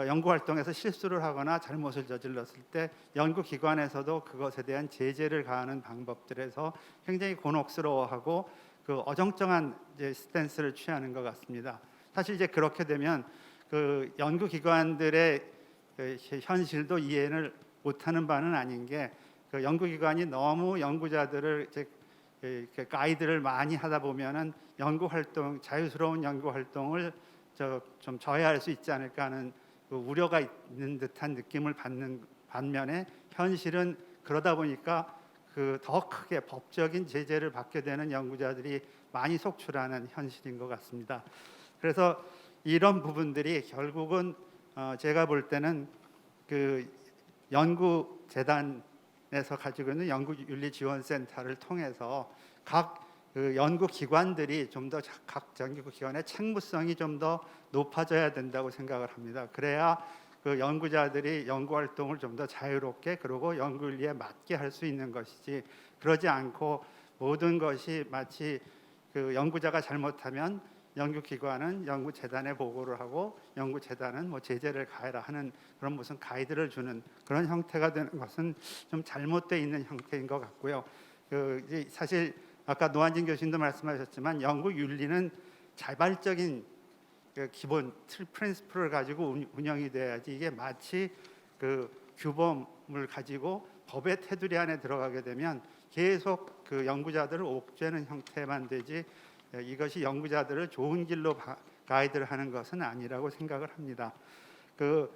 연구 활동에서 실수를 하거나 잘못을 저질렀을 때 연구기관에서도 그것에 대한 제재를 가하는 방법들에서 굉장히 곤혹스러워하고 그 어정쩡한 이제 스탠스를 취하는 것 같습니다. 사실 이제 그렇게 되면 그 연구기관들의 그 현실도 이해를 못하는 바는 아닌 게, 그 연구기관이 너무 연구자들을 이제 이렇게 가이드를 많이 하다 보면은 연구 활동, 자유스러운 연구 활동을 좀 저해할 수 있지 않을까 하는 그 우려가 있는 듯한 느낌을 받는 반면에, 현실은 그러다 보니까 그 더 크게 법적인 제재를 받게 되는 연구자들이 많이 속출하는 현실인 것 같습니다. 그래서 이런 부분들이 결국은 제가 볼 때는 그 연구재단에서 가지고 있는 연구윤리지원센터를 통해서 각 그 연구기관들이 좀 더 각 연구기관의 책무성이 좀 더 높아져야 된다고 생각을 합니다. 그래야 그 연구자들이 연구 활동을 좀 더 자유롭게, 그리고 연구윤리에 맞게 할 수 있는 것이지, 그러지 않고 모든 것이 마치 그 연구자가 잘못하면 연구기관은 연구재단에 보고를 하고 연구재단은 뭐 제재를 가해라 하는 그런 무슨 가이드를 주는 그런 형태가 되는 것은 좀 잘못되어 있는 형태인 것 같고요. 그 이제 사실 아까 노한진 교수님도 말씀하셨지만 연구윤리는 자발적인 그 기본 프린시플을 가지고 운영이 돼야지, 이게 마치 그 규범을 가지고 법의 테두리 안에 들어가게 되면 계속 그 연구자들을 옥죄는 형태만 되지, 이것이 연구자들을 좋은 길로 가이드를 하는 것은 아니라고 생각을 합니다. 그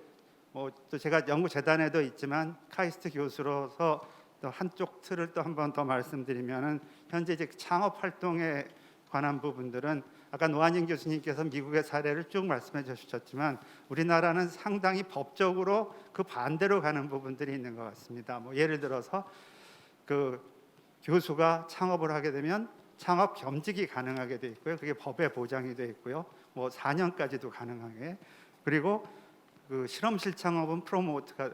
뭐 또 제가 연구재단에도 있지만 카이스트 교수로서 또 한쪽 틀을 또 한 번 더 말씀드리면은, 현재 이제 창업 활동에 관한 부분들은 아까 노한진 교수님께서 미국의 사례를 쭉 말씀해 주셨지만, 우리나라는 상당히 법적으로 그 반대로 가는 부분들이 있는 것 같습니다. 뭐 예를 들어서 그 교수가 창업을 하게 되면 창업 겸직이 가능하게 돼 있고요. 그게 법에 보장이 돼 있고요. 뭐 4년까지도 가능하게, 그리고 그 실험실 창업은 프로모트가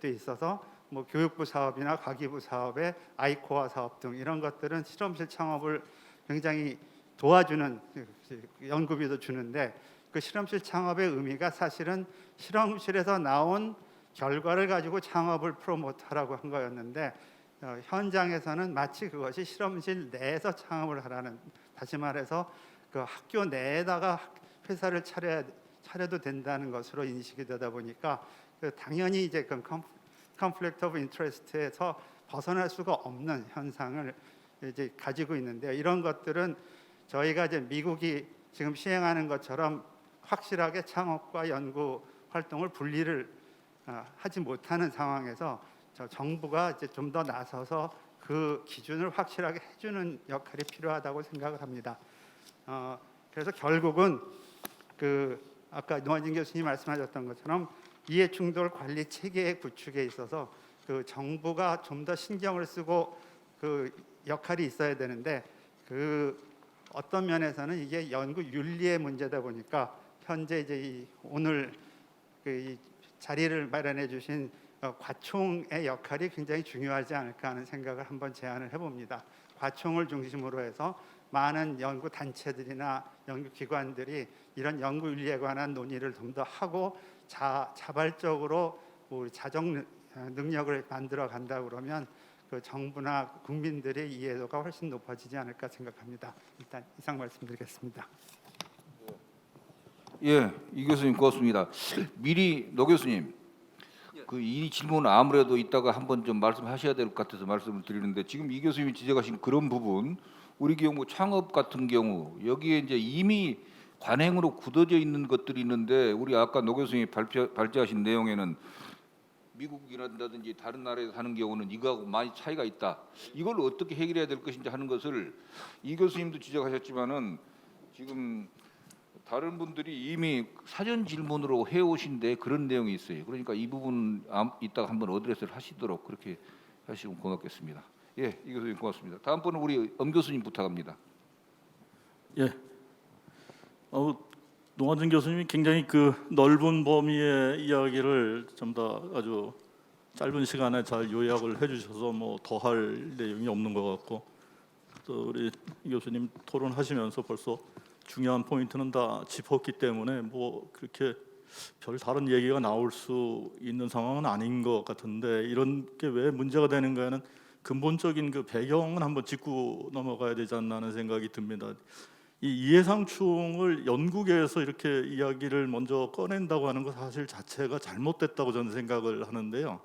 돼 있어서 뭐 교육부 사업이나 과기부 사업의 아이코아 사업 등 이런 것들은 실험실 창업을 굉장히 도와주는, 연구비도 주는데, 그 실험실 창업의 의미가 사실은 실험실에서 나온 결과를 가지고 창업을 프로모트하라고 한 거였는데, 현장에서는 마치 그것이 실험실 내에서 창업을 하라는, 다시 말해서 그 학교 내에다가 회사를 차려도 된다는 것으로 인식이 되다 보니까 당연히 이제 그 conflict of interest에서 벗어날 수가 없는 현상을 이제 가지고 있는데요. 이런 것들은 저희가 이제 미국이 지금 시행하는 것처럼 확실하게 창업과 연구 활동을 분리를 하지 못하는 상황에서 정부가 이제 좀 더 나서서 그 기준을 확실하게 해주는 역할이 필요하다고 생각을 합니다. 그래서 결국은 그 아까 노한진 교수님 말씀하셨던 것처럼 이해충돌 관리 체계의 구축에 있어서 그 정부가 좀 더 신경을 쓰고 그 역할이 있어야 되는데, 그 어떤 면에서는 이게 연구 윤리의 문제다 보니까 현재 이제 오늘 그 자리를 마련해 주신 과총의 역할이 굉장히 중요하지 않을까 하는 생각을 한번 제안을 해봅니다. 과총을 중심으로 해서 많은 연구 단체들이나 연구 기관들이 이런 연구 윤리에 관한 논의를 좀 더 하고 자발적으로 우리 자정 능력을 만들어 간다 그러면 그 정부나 국민들의 이해도가 훨씬 높아지지 않을까 생각합니다. 일단 이상 말씀드리겠습니다. 예, 이 교수님 고맙습니다. 미리 노 교수님, 그 이 질문 아무래도 이따가 한번 좀 말씀하셔야 될 것 같아서 말씀을 드리는데, 지금 이 교수님이 지적하신 그런 부분, 우리 경우 창업 같은 경우 여기에 이제 이미 관행으로 굳어져 있는 것들이 있는데, 우리 아까 노 교수님이 발제하신 내용에는 미국이라든지 다른 나라에서 하는 경우는 이거하고 많이 차이가 있다. 이걸 어떻게 해결해야 될 것인지 하는 것을 이 교수님도 지적하셨지만은 지금 다른 분들이 이미 사전 질문으로 해오신데 그런 내용이 있어요. 그러니까 이 부분 이따가 한번 어드레스를 하시도록 그렇게 하시면 고맙겠습니다. 예, 이 교수님 고맙습니다. 다음번은 우리 엄 교수님 부탁합니다. 예. 노한진 교수님이 굉장히 그 넓은 범위의 이야기를 좀 더 아주 짧은 시간에 잘 요약을 해주셔서 뭐 더할 내용이 없는 것 같고, 또 우리 이 교수님 토론하시면서 벌써 중요한 포인트는 다 짚었기 때문에 뭐 그렇게 별 다른 얘기가 나올 수 있는 상황은 아닌 것 같은데, 이런 게 왜 문제가 되는가는 근본적인 그 배경은 한번 짚고 넘어가야 되지 않나 하는 생각이 듭니다. 이 이해상충을 연구계에서 이렇게 이야기를 먼저 꺼낸다고 하는 것 사실 자체가 잘못됐다고 저는 생각을 하는데요.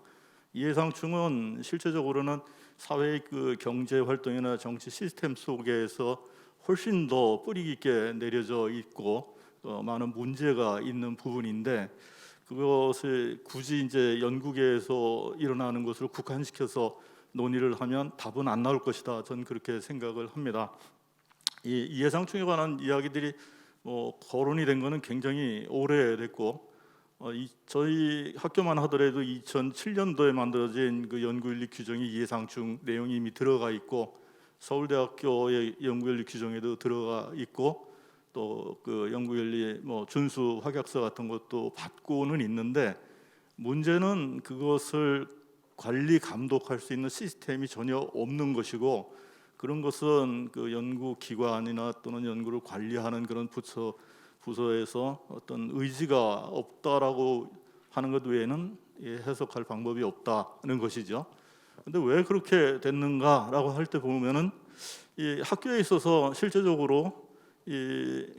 이해상충은 실제적으로는 사회의 그 경제 활동이나 정치 시스템 속에서 훨씬 더 뿌리 깊게 내려져 있고 많은 문제가 있는 부분인데, 그것을 굳이 이제 연구계에서 일어나는 것을 국한시켜서 논의를 하면 답은 안 나올 것이다. 저는 그렇게 생각을 합니다. 이 이해상충에 관한 이야기들이 거론이 된 거는 굉장히 오래됐고, 저희 학교만 하더라도 2007년도에 만들어진 그 연구윤리 규정이 이해상충 내용이 이미 들어가 있고, 서울대학교의 연구윤리 규정에도 들어가 있고, 또 그 연구윤리 준수 확약서 같은 것도 받고는 있는데, 문제는 그것을 관리 감독할 수 있는 시스템이 전혀 없는 것이고, 그런 것은 그 연구기관이나 또는 연구를 관리하는 그런 부서에서 어떤 의지가 없다라고 하는 것 외에는 해석할 방법이 없다는 것이죠. 근데 왜 그렇게 됐는가라고 할 때 보면은 이 학교에 있어서 실제적으로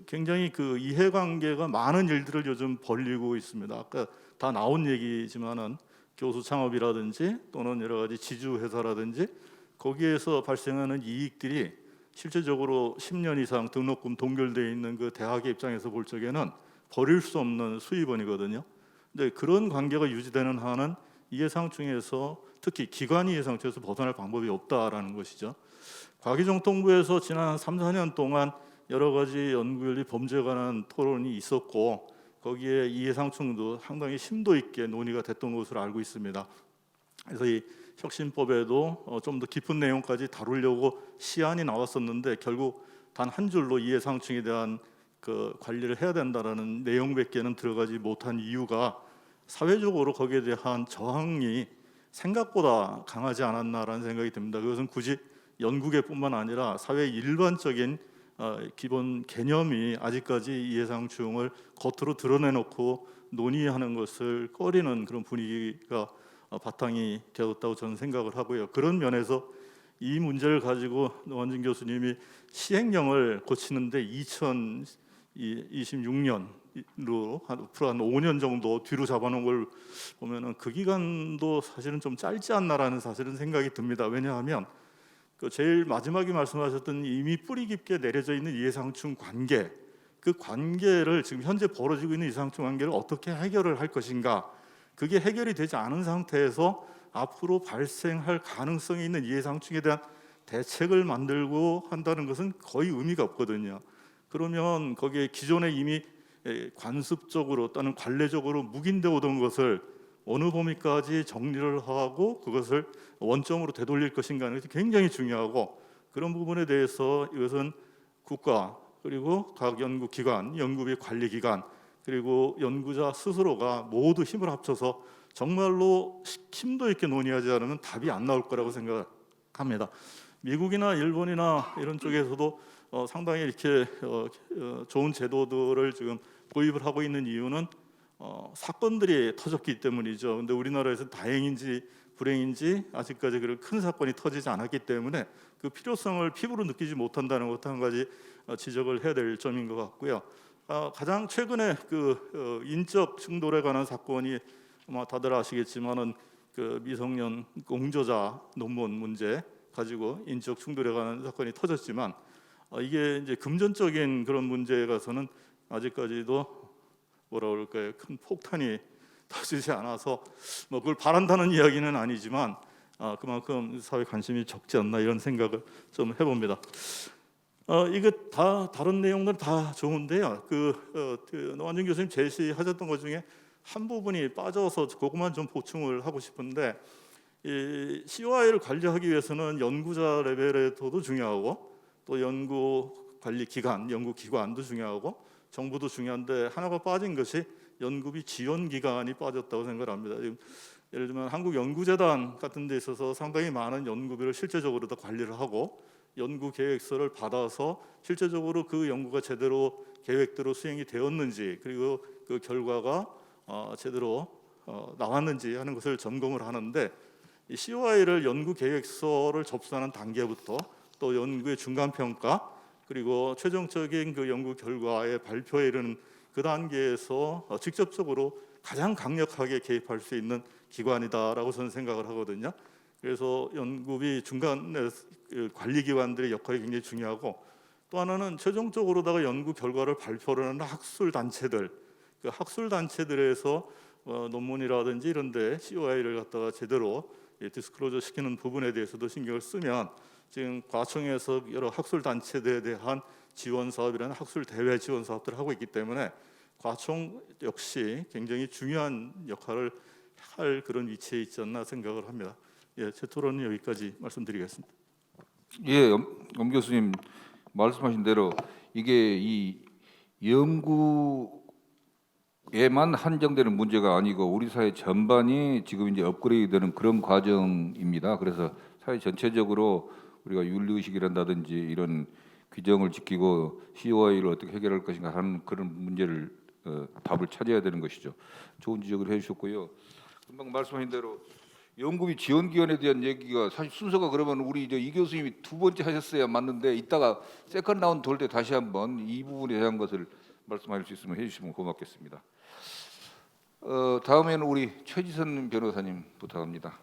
굉장히 그 이해관계가 많은 일들을 요즘 벌이고 있습니다. 아까 다 나온 얘기지만은 교수 창업이라든지 또는 여러 가지 지주 회사라든지 거기에서 발생하는 이익들이 실제적으로 10년 이상 등록금 동결되어 있는 그 대학의 입장에서 볼 적에는 버릴 수 없는 수입원이거든요. 근데 그런 관계가 유지되는 한은 이해상충에서, 특히 기관 이해상충에서 벗어날 방법이 없다라는 것이죠. 과기정통부에서 지난 3, 4년 동안 여러 가지 연구윤리 범죄에 관한 토론이 있었고, 거기에 이해상충도 상당히 심도 있게 논의가 됐던 것으로 알고 있습니다. 그래서 이 혁신법에도 좀 더 깊은 내용까지 다루려고 시안이 나왔었는데, 결국 단 한 줄로 이해상충에 대한 그 관리를 해야 된다라는 내용밖에는 들어가지 못한 이유가 사회적으로 거기에 대한 저항이 생각보다 강하지 않았나라는 생각이 듭니다. 그것은 굳이 연구계뿐만 아니라 사회 일반적인 기본 개념이 아직까지 이해상충을 겉으로 드러내놓고 논의하는 것을 꺼리는 그런 분위기가 바탕이 되었다고 저는 생각을 하고요. 그런 면에서 이 문제를 가지고 노환진 교수님이 시행령을 고치는데 2026년으로 앞으로 한 5년 정도 뒤로 잡아놓은 걸 보면은 그 기간도 사실은 좀 짧지 않나라는 사실은 생각이 듭니다. 왜냐하면 그 제일 마지막에 말씀하셨던 이미 뿌리 깊게 내려져 있는 이해상충 관계, 그 관계를 지금 현재 벌어지고 있는 이해상충 관계를 어떻게 해결을 할 것인가, 그게 해결이 되지 않은 상태에서 앞으로 발생할 가능성이 있는 이해상충에 대한 대책을 만들고 한다는 것은 거의 의미가 없거든요. 그러면 거기에 기존에 이미 관습적으로 또는 관례적으로 묵인되어 오던 것을 어느 범위까지 정리를 하고 그것을 원점으로 되돌릴 것인가 하는 것이 굉장히 중요하고, 그런 부분에 대해서 이것은 국가 그리고 각 연구기관, 연구비 관리기관 그리고 연구자 스스로가 모두 힘을 합쳐서 정말로 심도 있게 논의하지 않으면 답이 안 나올 거라고 생각합니다. 미국이나 일본이나 이런 쪽에서도 상당히 이렇게 좋은 제도들을 지금 도입을 하고 있는 이유는 사건들이 터졌기 때문이죠. 근데 우리나라에서 다행인지 불행인지 아직까지 그런 큰 사건이 터지지 않았기 때문에 그 필요성을 피부로 느끼지 못한다는 것도 한 가지 지적을 해야 될 점인 것 같고요. 가장 최근에 그 인적 충돌에 관한 사건이 아마 다들 아시겠지만은 그 미성년 공저자 논문 문제 가지고 인적 충돌에 관한 사건이 터졌지만, 이게 이제 금전적인 그런 문제에 가서는 아직까지도 뭐라 그럴까요? 큰 폭탄이 터지지 않아서 그걸 바란다는 이야기는 아니지만 그만큼 사회 관심이 적지 않나 이런 생각을 좀 해봅니다. 이거 다 다른 내용들 다 좋은데요. 노환진 교수님 제시하셨던 것 중에 한 부분이 빠져서 그것만 좀 보충을 하고 싶은데, 이 COI를 관리하기 위해서는 연구자 레벨에서도 중요하고 또 연구 관리 기관, 연구기관도 중요하고 정부도 중요한데, 하나가 빠진 것이 연구비 지원 기관이 빠졌다고 생각합니다. 지금 예를 들면 한국연구재단 같은 데 있어서 상당히 많은 연구비를 실제적으로 다 관리를 하고 연구 계획서를 받아서 실제적으로 그 연구가 제대로 계획대로 수행이 되었는지 그리고 그 결과가 제대로 나왔는지 하는 것을 점검을 하는데 이 COI를 연구 계획서를 접수하는 단계부터 또 연구의 중간 평가 그리고 최종적인 그 연구 결과의 발표에 이르는 그 단계에서 직접적으로 가장 강력하게 개입할 수 있는 기관이다라고 저는 생각을 하거든요. 그래서 연구비 중간에 관리 기관들의 역할이 굉장히 중요하고 또 하나는 최종적으로다가 연구 결과를 발표를 하는 학술 단체들, 그 학술 단체들에서 논문이라든지 이런데 COI를 갖다가 제대로 디스클로저 시키는 부분에 대해서도 신경을 쓰면 지금 과청에서 여러 학술 단체들에 대한 지원 사업이라는 학술 대외 지원 사업들을 하고 있기 때문에 과청 역시 굉장히 중요한 역할을 할 그런 위치에 있지 않나 생각을 합니다. 예, 제 토론은 여기까지 말씀드리겠습니다. 예, 엄 교수님 말씀하신 대로 이게 이 연구에만 한정되는 문제가 아니고 우리 사회 전반이 지금 이제 업그레이드되는 그런 과정입니다. 그래서 사회 전체적으로 우리가 윤리의식이란다든지 이런 규정을 지키고 COI를 어떻게 해결할 것인가 하는 그런 문제를 답을 찾아야 되는 것이죠. 좋은 지적을 해주셨고요. 금방 말씀하신 대로 연구비 지원기관에 대한 얘기가 사실 순서가 그러면 우리 이제 이 교수님이 두 번째 하셨어야 맞는데 이따가 세컨 라운드 돌 때 다시 한번 이 부분에 대한 것을 말씀하실 수 있으면 해주시면 고맙겠습니다. 다음에는 우리 최지선 변호사님 부탁합니다.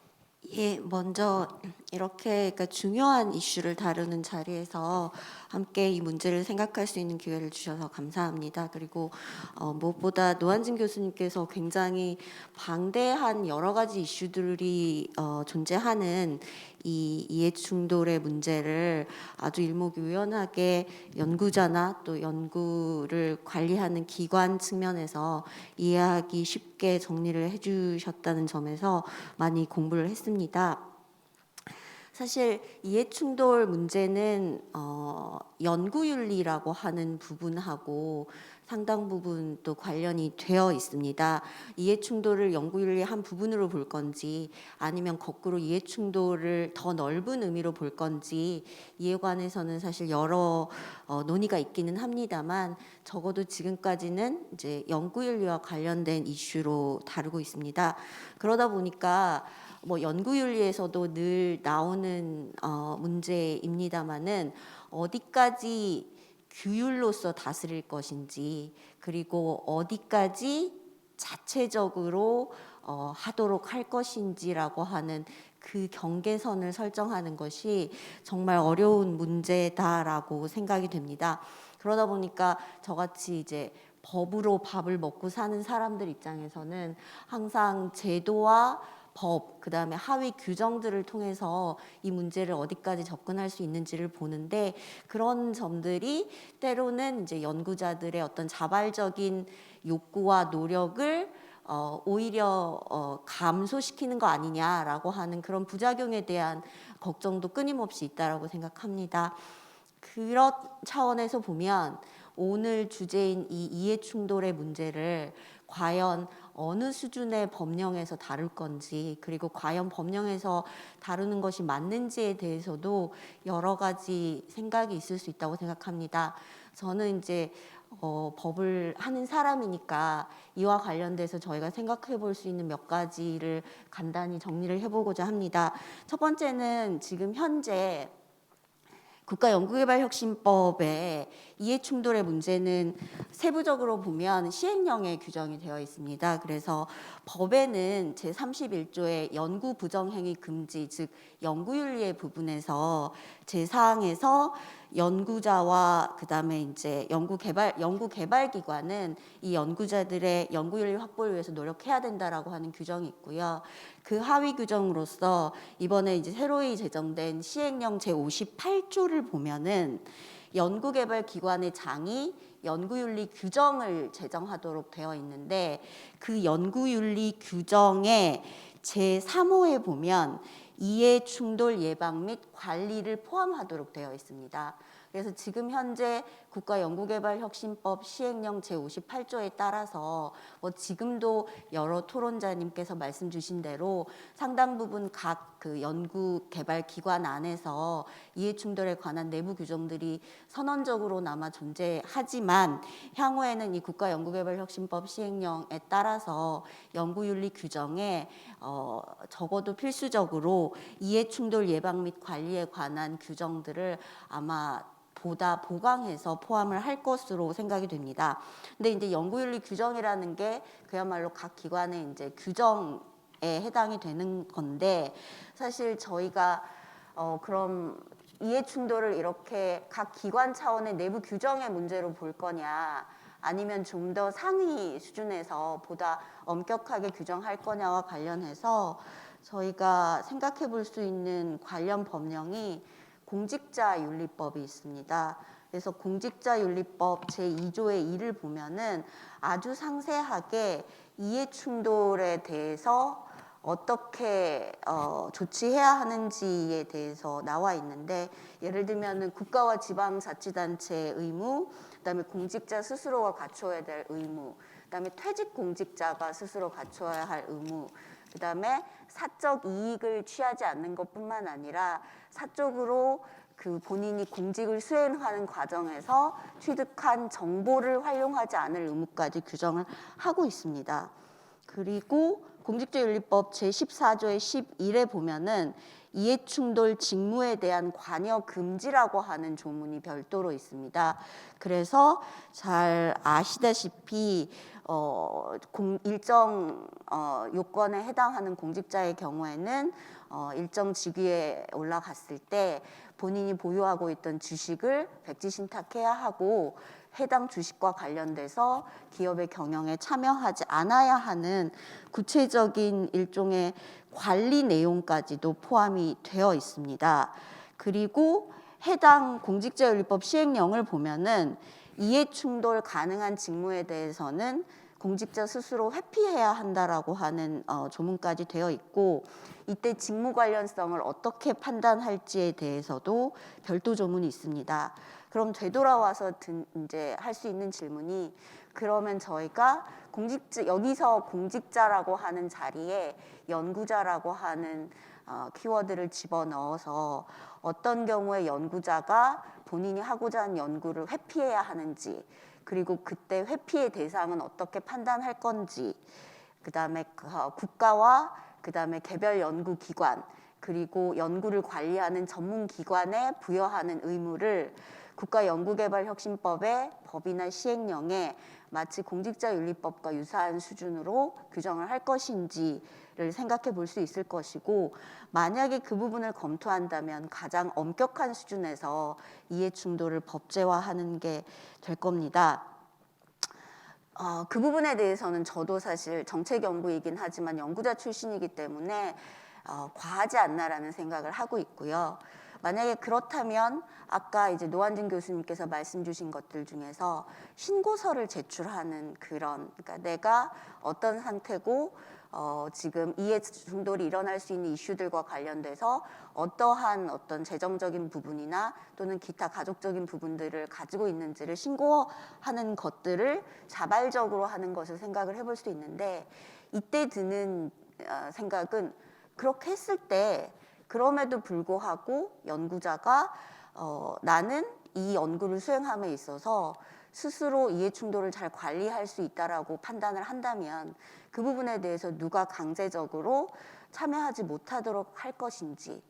예, 먼저 이렇게 그러니까 중요한 이슈를 다루는 자리에서 함께 이 문제를 생각할 수 있는 기회를 주셔서 감사합니다. 그리고 무엇보다 노한진 교수님께서 굉장히 방대한 여러 가지 이슈들이 존재하는 이 이해충돌의 문제를 아주 일목요연하게 연구자나 또 연구를 관리하는 기관 측면에서 이해하기 쉽게 정리를 해주셨다는 점에서 많이 공부를 했습니다. 사실 이해충돌 문제는 연구윤리라고 하는 부분하고 상당 부분 또 관련이 되어 있습니다. 이해충돌을 연구윤리의 한 부분으로 볼 건지 아니면 거꾸로 이해충돌을 더 넓은 의미로 볼 건지 이에 관해서는 사실 여러 논의가 있기는 합니다만 적어도 지금까지는 이제 연구윤리와 관련된 이슈로 다루고 있습니다. 그러다 보니까 뭐 연구윤리에서도 늘 나오는 문제입니다만은 어디까지 규율로서 다스릴 것인지 그리고 어디까지 자체적으로 하도록 할 것인지라고 하는 그 경계선을 설정하는 것이 정말 어려운 문제다라고 생각이 됩니다. 그러다 보니까 저같이 이제 법으로 밥을 먹고 사는 사람들 입장에서는 항상 제도와 법, 그다음에 하위 규정들을 통해서 이 문제를 어디까지 접근할 수 있는지를 보는데 그런 점들이 때로는 이제 연구자들의 어떤 자발적인 욕구와 노력을 오히려 감소시키는 거 아니냐라고 하는 그런 부작용에 대한 걱정도 끊임없이 있다라고 생각합니다. 그런 차원에서 보면 오늘 주제인 이 이해충돌의 문제를 과연 어느 수준의 법령에서 다룰 건지 그리고 과연 법령에서 다루는 것이 맞는지에 대해서도 여러 가지 생각이 있을 수 있다고 생각합니다. 저는 이제 법을 하는 사람이니까 이와 관련돼서 저희가 생각해 볼 수 있는 몇 가지를 간단히 정리를 해보고자 합니다. 첫 번째는 지금 현재 국가연구개발혁신법의 이해충돌의 문제는 세부적으로 보면 시행령에 규정이 되어 있습니다. 그래서 법에는 제31조의 연구부정행위 금지, 즉 연구윤리의 부분에서 제4항에서 연구자와 그다음에 이제 연구개발기관은 이 연구자들의 연구윤리 확보를 위해서 노력해야 된다라고 하는 규정이 있고요. 그 하위 규정으로서 이번에 이제 새로이 제정된 시행령 제58조를 보면은 연구개발기관의 장이 연구윤리 규정을 제정하도록 되어 있는데 그 연구윤리 규정의 제3호에 보면 이해충돌 예방 및 관리를 포함하도록 되어 있습니다. 그래서 지금 현재 국가연구개발혁신법 시행령 제58조에 따라서 지금도 여러 토론자님께서 말씀 주신 대로 상당 부분 각 그 연구개발기관 안에서 이해충돌에 관한 내부 규정들이 선언적으로나마 존재하지만 향후에는 이 국가연구개발혁신법 시행령에 따라서 연구윤리 규정에 적어도 필수적으로 이해충돌 예방 및 관리에 관한 규정들을 아마 보다 보강해서 포함을 할 것으로 생각이 됩니다. 근데 이제 연구윤리 규정이라는 게 그야말로 각 기관의 이제 규정에 해당이 되는 건데, 사실 저희가 그럼 이해충돌을 이렇게 각 기관 차원의 내부 규정의 문제로 볼 거냐, 아니면 좀 더 상위 수준에서 보다 엄격하게 규정할 거냐와 관련해서 저희가 생각해 볼 수 있는 관련 법령이 공직자윤리법이 있습니다. 그래서 공직자윤리법 제2조의 2를 보면은 아주 상세하게 이해충돌에 대해서 어떻게 조치해야 하는지에 대해서 나와 있는데, 예를 들면은 국가와 지방자치단체의 의무, 그다음에 공직자 스스로가 갖춰야 될 의무, 그다음에 퇴직 공직자가 스스로 갖춰야 할 의무, 그다음에 사적 이익을 취하지 않는 것뿐만 아니라 사적으로 그 본인이 공직을 수행하는 과정에서 취득한 정보를 활용하지 않을 의무까지 규정을 하고 있습니다. 그리고 공직자윤리법 제14조의 11에 보면은 이해충돌 직무에 대한 관여 금지라고 하는 조문이 별도로 있습니다. 그래서 잘 아시다시피 일정 요건에 해당하는 공직자의 경우에는 일정 직위에 올라갔을 때 본인이 보유하고 있던 주식을 백지신탁해야 하고, 해당 주식과 관련돼서 기업의 경영에 참여하지 않아야 하는 구체적인 일종의 관리 내용까지도 포함이 되어 있습니다. 그리고 해당 공직자윤리법 시행령을 보면은 이해충돌 가능한 직무에 대해서는 공직자 스스로 회피해야 한다라고 하는 조문까지 되어 있고, 이때 직무 관련성을 어떻게 판단할지에 대해서도 별도 조문이 있습니다. 그럼 되돌아와서 이제 할 수 있는 질문이, 그러면 저희가 여기서 공직자라고 하는 자리에 연구자라고 하는 키워드를 집어넣어서 어떤 경우에 연구자가 본인이 하고자 하는 연구를 회피해야 하는지, 그리고 그때 회피의 대상은 어떻게 판단할 건지, 그다음에 국가와 그다음에 개별 연구기관, 그리고 연구를 관리하는 전문기관에 부여하는 의무를 국가연구개발혁신법의 법이나 시행령에 마치 공직자윤리법과 유사한 수준으로 규정을 할 것인지를 생각해 볼 수 있을 것이고, 만약에 그 부분을 검토한다면 가장 엄격한 수준에서 이해충돌을 법제화하는 게 될 겁니다. 그 부분에 대해서는 저도 사실 정책연구이긴 하지만 연구자 출신이기 때문에 과하지 않나라는 생각을 하고 있고요. 만약에 그렇다면 아까 이제 노한진 교수님께서 말씀 주신 것들 중에서 신고서를 제출하는 그러니까 내가 어떤 상태고 지금 이해충돌이 일어날 수 있는 이슈들과 관련돼서 어떠한 어떤 재정적인 부분이나 또는 기타 가족적인 부분들을 가지고 있는지를 신고하는 것들을 자발적으로 하는 것을 생각을 해볼 수 있는데, 이때 드는 생각은, 그렇게 했을 때 그럼에도 불구하고 연구자가 나는 이 연구를 수행함에 있어서 스스로 이해충돌을 잘 관리할 수 있다라고 판단을 한다면 그 부분에 대해서 누가 강제적으로 참여하지 못하도록 할 것인지,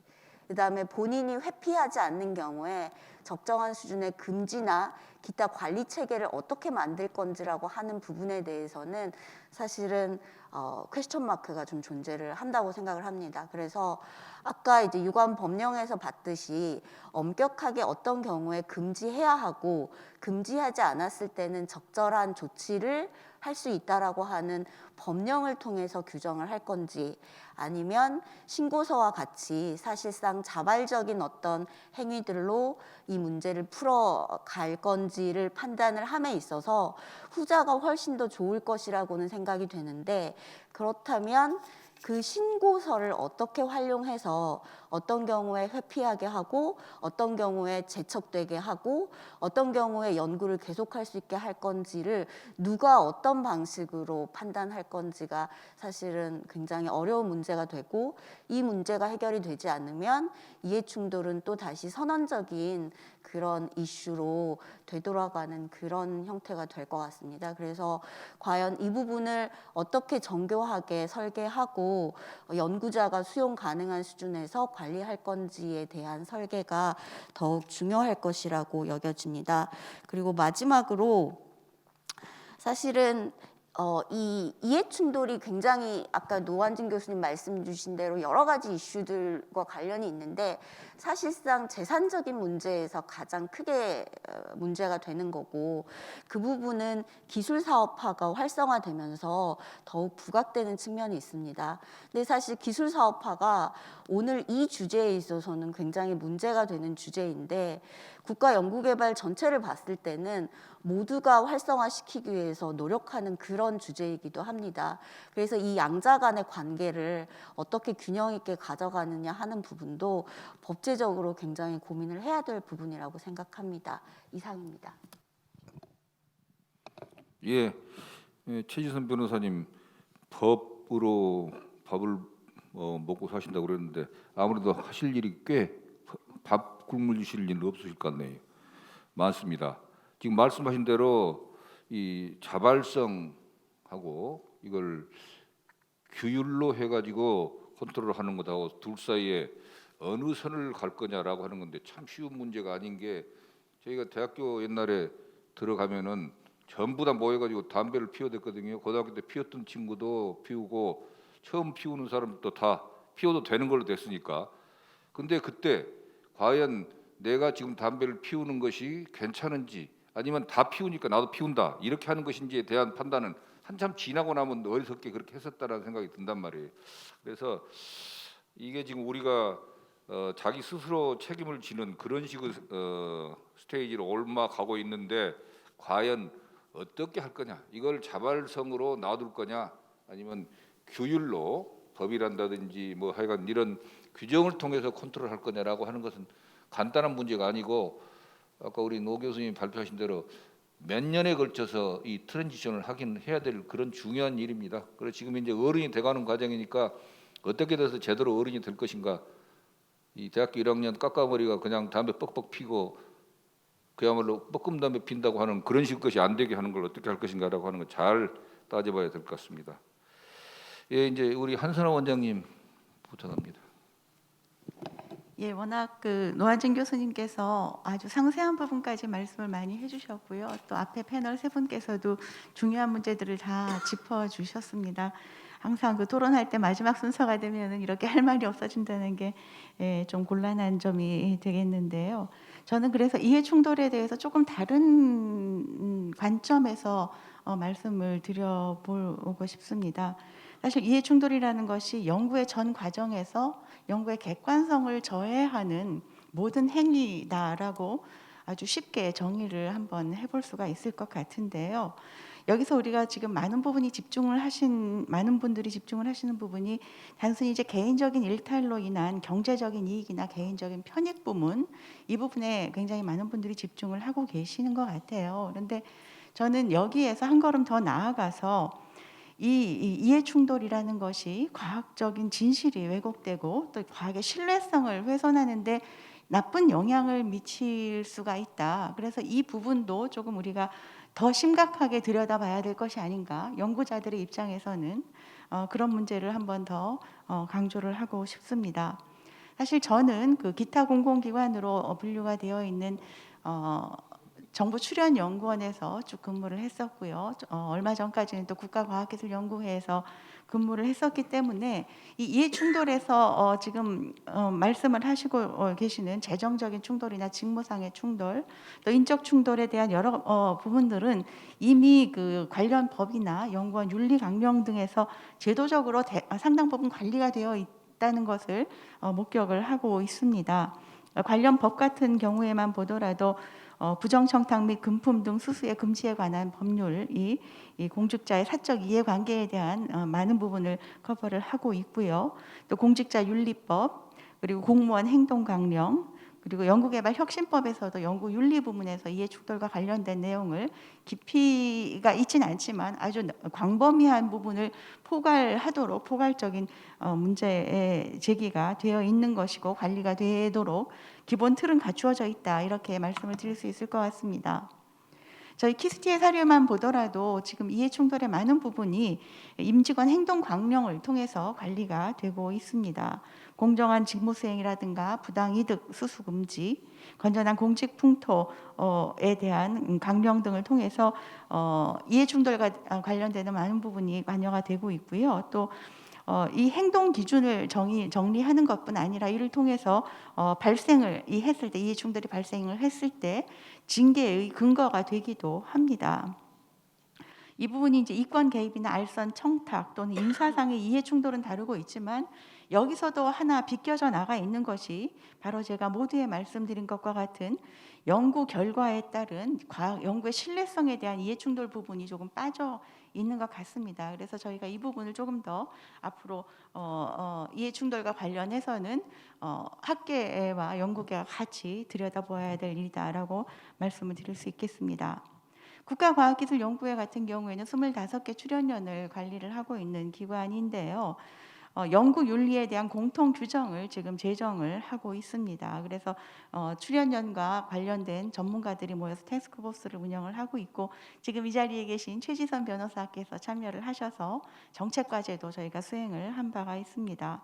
그다음에 본인이 회피하지 않는 경우에 적정한 수준의 금지나 기타 관리 체계를 어떻게 만들 건지라고 하는 부분에 대해서는 사실은 퀘스천 마크가 좀 존재를 한다고 생각을 합니다. 그래서 아까 이제 유관 법령에서 봤듯이 엄격하게 어떤 경우에 금지해야 하고 금지하지 않았을 때는 적절한 조치를 할 수 있다라고 하는 법령을 통해서 규정을 할 건지, 아니면 신고서와 같이 사실상 자발적인 어떤 행위들로 이 문제를 풀어갈 건지를 판단을 함에 있어서 후자가 훨씬 더 좋을 것이라고는 생각이 되는데, 그렇다면 그 신고서를 어떻게 활용해서 어떤 경우에 회피하게 하고 어떤 경우에 재척되게 하고 어떤 경우에 연구를 계속할 수 있게 할 건지를 누가 어떤 방식으로 판단할 건지가 사실은 굉장히 어려운 문제가 되고, 이 문제가 해결이 되지 않으면 이해충돌은 또 다시 선언적인 그런 이슈로 되돌아가는 그런 형태가 될 것 같습니다. 그래서 과연 이 부분을 어떻게 정교하게 설계하고 연구자가 수용 가능한 수준에서 관리할 건지에 대한 설계가 더욱 중요할 것이라고 여겨집니다. 그리고 마지막으로 사실은 이 이해충돌이 굉장히 아까 노환진 교수님 말씀 주신 대로 여러 가지 이슈들과 관련이 있는데, 사실상 재산적인 문제에서 가장 크게 문제가 되는 거고, 그 부분은 기술 사업화가 활성화되면서 더욱 부각되는 측면이 있습니다. 근데 사실 기술 사업화가 오늘 이 주제에 있어서는 굉장히 문제가 되는 주제인데, 국가 연구개발 전체를 봤을 때는 모두가 활성화시키기 위해서 노력하는 그런 주제이기도 합니다. 그래서 이 양자 간의 관계를 어떻게 균형 있게 가져가느냐 하는 부분도 법제적으로 굉장히 고민을 해야 될 부분이라고 생각합니다. 이상입니다. 예, 최지선 변호사님, 법으로 밥을 먹고 사신다고 그랬는데 아무래도 하실 일이 꽤 밥 국물 주실 일은 없으실 것 같네요. 많습니다. 지금 말씀하신 대로 이 자발성하고 이걸 규율로 해가지고 컨트롤하는 것하고 둘 사이에 어느 선을 갈 거냐라고 하는 건데 참 쉬운 문제가 아닌 게, 저희가 대학교 옛날에 들어가면은 전부 다 모여가지고 담배를 피워댔거든요. 고등학교 때 피웠던 친구도 피우고 처음 피우는 사람도 다 피워도 되는 걸로 됐으니까. 근데 그때 과연 내가 지금 담배를 피우는 것이 괜찮은지, 아니면 다 피우니까 나도 피운다 이렇게 하는 것인지에 대한 판단은 한참 지나고 나면 어리석게 그렇게 했었다라는 생각이 든단 말이에요. 그래서 이게 지금 우리가 자기 스스로 책임을 지는 그런 식의 스테이지로 올라가고 있는데, 과연 어떻게 할 거냐, 이걸 자발성으로 놔둘 거냐, 아니면 규율로 법이란다든지 뭐 하여간 이런 규정을 통해서 컨트롤할 거냐라고 하는 것은 간단한 문제가 아니고, 아까 우리 노 교수님이 발표하신 대로 몇 년에 걸쳐서 이 트랜지션을 하긴 해야 될 그런 중요한 일입니다. 그래서 지금 이제 어른이 돼가는 과정이니까 어떻게 돼서 제대로 어른이 될 것인가, 이 대학교 1학년 깎아머리가 그냥 담배 뻑뻑 피고 그야말로 뻐끔 담배 핀다고 하는 그런 식의 것이 안 되게 하는 걸 어떻게 할 것인가라고 하는 걸 잘 따져봐야 될 것 같습니다. 예, 이제 우리 한선화 원장님 부탁합니다. 예, 워낙 그 노환진 교수님께서 아주 상세한 부분까지 말씀을 많이 해주셨고요. 또 앞에 패널 세 분께서도 중요한 문제들을 다 짚어주셨습니다. 항상 그 토론할 때 마지막 순서가 되면은 이렇게 할 말이 없어진다는 게 좀 곤란한 점이 되겠는데요. 저는 그래서 이해 충돌에 대해서 조금 다른 관점에서 말씀을 드려보고 싶습니다. 사실 이해 충돌이라는 것이 연구의 전 과정에서 연구의 객관성을 저해하는 모든 행위다라고 아주 쉽게 정의를 한번 해볼 수가 있을 것 같은데요. 여기서 우리가 지금 많은 분들이 집중을 하시는 부분이 단순히 이제 개인적인 일탈로 인한 경제적인 이익이나 개인적인 편익 부분, 이 부분에 굉장히 많은 분들이 집중을 하고 계시는 것 같아요. 그런데 저는 여기에서 한 걸음 더 나아가서 이 이해 충돌이라는 것이 과학적인 진실이 왜곡되고 또 과학의 신뢰성을 훼손하는데 나쁜 영향을 미칠 수가 있다. 그래서 이 부분도 조금 우리가 더 심각하게 들여다봐야 될 것이 아닌가. 연구자들의 입장에서는 그런 문제를 한번 더 강조를 하고 싶습니다. 사실 저는 그 기타 공공기관으로 분류가 되어 있는 정부 출연연구원에서 쭉 근무를 했었고요. 얼마 전까지는 또 국가과학기술연구회에서 근무를 했었기 때문에 이 이해 충돌에서 지금 말씀을 하시고 계시는 재정적인 충돌이나 직무상의 충돌, 또 인적 충돌에 대한 여러 부분들은 이미 그 관련 법이나 연구원 윤리 강령 등에서 제도적으로 상당 부분 관리가 되어 있다는 것을 목격을 하고 있습니다. 관련 법 같은 경우에만 보더라도 부정청탁 및 금품 등 수수의 금지에 관한 법률이 이 공직자의 사적 이해관계에 대한 많은 부분을 커버를 하고 있고요. 또 공직자윤리법, 그리고 공무원 행동강령, 그리고 연구개발혁신법에서도 연구윤리 부문에서 이해충돌과 관련된 내용을 깊이가 있지는 않지만 아주 광범위한 부분을 포괄하도록 포괄적인 문제의 제기가 되어 있는 것이고 관리가 되도록 기본 틀은 갖추어져 있다, 이렇게 말씀을 드릴 수 있을 것 같습니다. 저희 키스티의 사례만 보더라도 지금 이해충돌의 많은 부분이 임직원 행동강령을 통해서 관리가 되고 있습니다. 공정한 직무수행이라든가 부당이득 수수금지, 건전한 공직풍토에 대한 강령 등을 통해서 이해충돌과 관련되는 많은 부분이 관여가 되고 있고요. 또 이 행동 기준을 정리하는 것뿐 아니라 이를 통해서 했을 때, 이해충돌이 발생을 했을 때 징계의 근거가 되기도 합니다. 이 부분이 이제 이권 개입이나 알선 청탁 또는 인사상의 이해충돌은 다루고 있지만 여기서도 하나 비껴져 나가 있는 것이 바로 제가 모두에 말씀드린 것과 같은 연구 결과에 따른 연구의 신뢰성에 대한 이해충돌 부분이 조금 빠져 있는 것 같습니다. 그래서 저희가 이 부분을 조금 더 앞으로 이해충돌과 관련해서는 학계와 연구계가 같이 들여다보아야 될 일이다라고 말씀을 드릴 수 있겠습니다. 국가과학기술연구회 같은 경우에는 25개 출연연을 관리를 하고 있는 기관인데요. 연구윤리에 대한 공통 규정을 지금 제정을 하고 있습니다. 그래서 출연연과 관련된 전문가들이 모여서 태스크포스를 운영을 하고 있고, 지금 이 자리에 계신 최지선 변호사께서 참여를 하셔서 정책과제도 저희가 수행을 한 바가 있습니다.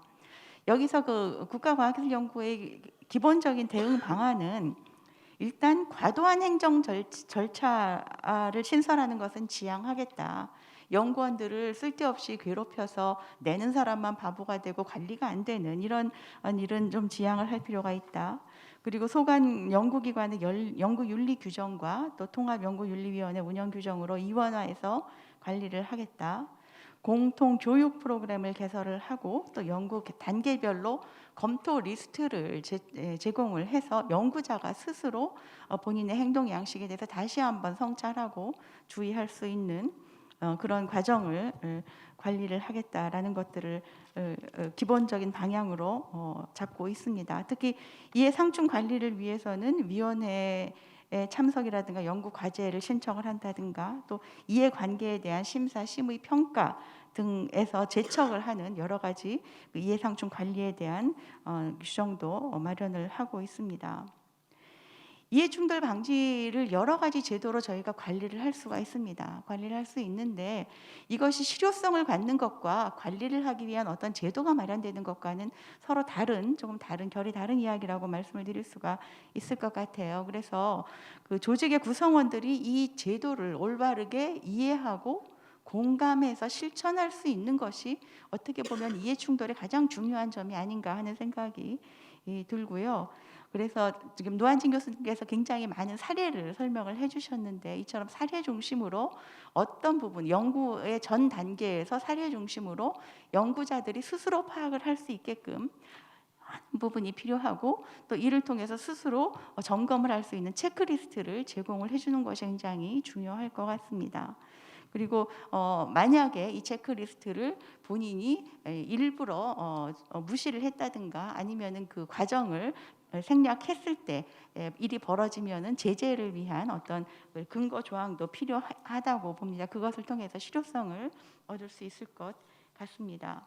여기서 그 국가과학기술연구회의 기본적인 대응 방안은 일단 과도한 행정 절차를 신설하는 것은 지양하겠다. 연구원들을 쓸데없이 괴롭혀서 내는 사람만 바보가 되고 관리가 안 되는 이런 일은 좀 지양을 할 필요가 있다. 그리고 소관 연구기관의 연구윤리 규정과 또 통합연구윤리위원회 운영 규정으로 이원화해서 관리를 하겠다. 공통 교육 프로그램을 개설을 하고 또 연구 단계별로 검토 리스트를 제공을 해서 연구자가 스스로 본인의 행동 양식에 대해서 다시 한번 성찰하고 주의할 수 있는 그런 과정을 관리를 하겠다라는 것들을 기본적인 방향으로 잡고 있습니다. 특히 이해 상충 관리를 위해서는 위원회에 참석이라든가 연구 과제를 신청을 한다든가 또 이해관계에 대한 심사, 심의, 평가 등에서 제척을 하는 여러 가지 이해상충 관리에 대한 규정도 마련을 하고 있습니다. 이해충돌 방지를 여러 가지 제도로 저희가 관리를 할 수가 있습니다. 관리를 할 수 있는데 이것이 실효성을 갖는 것과 관리를 하기 위한 어떤 제도가 마련되는 것과는 서로 조금 다른 결이 다른 이야기라고 말씀을 드릴 수가 있을 것 같아요. 그래서 그 조직의 구성원들이 이 제도를 올바르게 이해하고 공감해서 실천할 수 있는 것이 어떻게 보면 이해충돌의 가장 중요한 점이 아닌가 하는 생각이 들고요. 그래서 지금 노한진 교수님께서 굉장히 많은 사례를 설명을 해주셨는데 이처럼 사례 중심으로 어떤 부분, 연구의 전 단계에서 사례 중심으로 연구자들이 스스로 파악을 할 수 있게끔 하는 부분이 필요하고 또 이를 통해서 스스로 점검을 할 수 있는 체크리스트를 제공을 해주는 것이 굉장히 중요할 것 같습니다. 그리고 만약에 이 체크리스트를 본인이 일부러 무시를 했다든가 아니면은 그 과정을 생략했을 때 일이 벌어지면은 제재를 위한 어떤 근거 조항도 필요하다고 봅니다. 그것을 통해서 실효성을 얻을 수 있을 것 같습니다.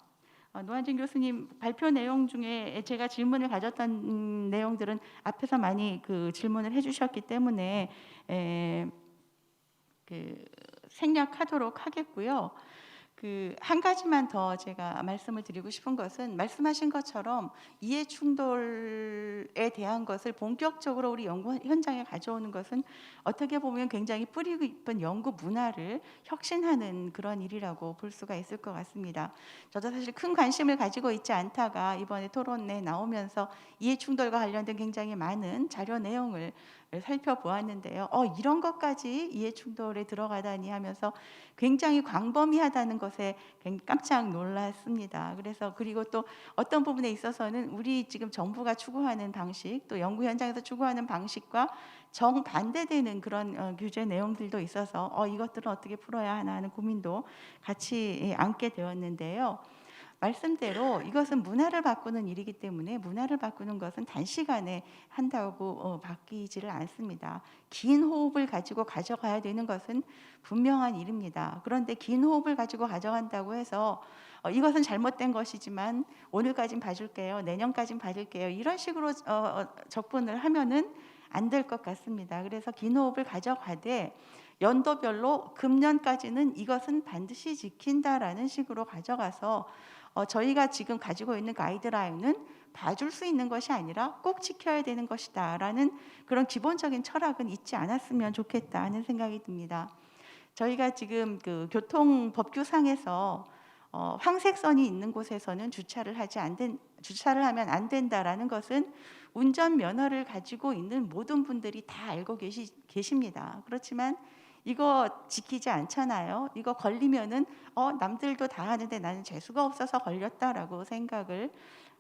노한진 교수님 발표 내용 중에 제가 질문을 가졌던 내용들은 앞에서 많이 그 질문을 해주셨기 때문에 생략하도록 하겠고요. 한 가지만 더 제가 말씀을 드리고 싶은 것은 말씀하신 것처럼 이해 충돌에 대한 것을 본격적으로 우리 연구 현장에 가져오는 것은 어떻게 보면 굉장히 뿌리 깊은 연구 문화를 혁신하는 그런 일이라고 볼 수가 있을 것 같습니다. 저도 사실 큰 관심을 가지고 있지 않다가 이번에 토론에 나오면서 이해 충돌과 관련된 굉장히 많은 자료 내용을 살펴보았는데요. 이런 것까지 이해충돌에 들어가다니 하면서 굉장히 광범위하다는 것에 깜짝 놀랐습니다. 그리고 또 어떤 부분에 있어서는 우리 지금 정부가 추구하는 방식, 또 연구 현장에서 추구하는 방식과 정반대되는 그런 규제 내용들도 있어서 이것들은 어떻게 풀어야 하나 하는 고민도 같이 안게 되었는데요. 말씀대로 이것은 문화를 바꾸는 일이기 때문에 문화를 바꾸는 것은 단시간에 한다고 바뀌지를 않습니다. 긴 호흡을 가지고 가져가야 되는 것은 분명한 일입니다. 그런데 긴 호흡을 가지고 가져간다고 해서 이것은 잘못된 것이지만 오늘까진 봐줄게요, 내년까진 봐줄게요, 이런 식으로 접근을 하면은 안 될 것 같습니다. 그래서 긴 호흡을 가져가되 연도별로 금년까지는 이것은 반드시 지킨다라는 식으로 가져가서 저희가 지금 가지고 있는 가이드라인은 봐줄 수 있는 것이 아니라 꼭 지켜야 되는 것이다라는 그런 기본적인 철학은 잊지 않았으면 좋겠다 하는 생각이 듭니다. 저희가 지금 그 교통법규상에서 황색선이 있는 곳에서는 주차를 하면 안 된다라는 것은 운전 면허를 가지고 있는 모든 분들이 다 알고 계십니다. 그렇지만 이거 지키지 않잖아요. 이거 걸리면은 남들도 다 하는데 나는 재수가 없어서 걸렸다라고 생각을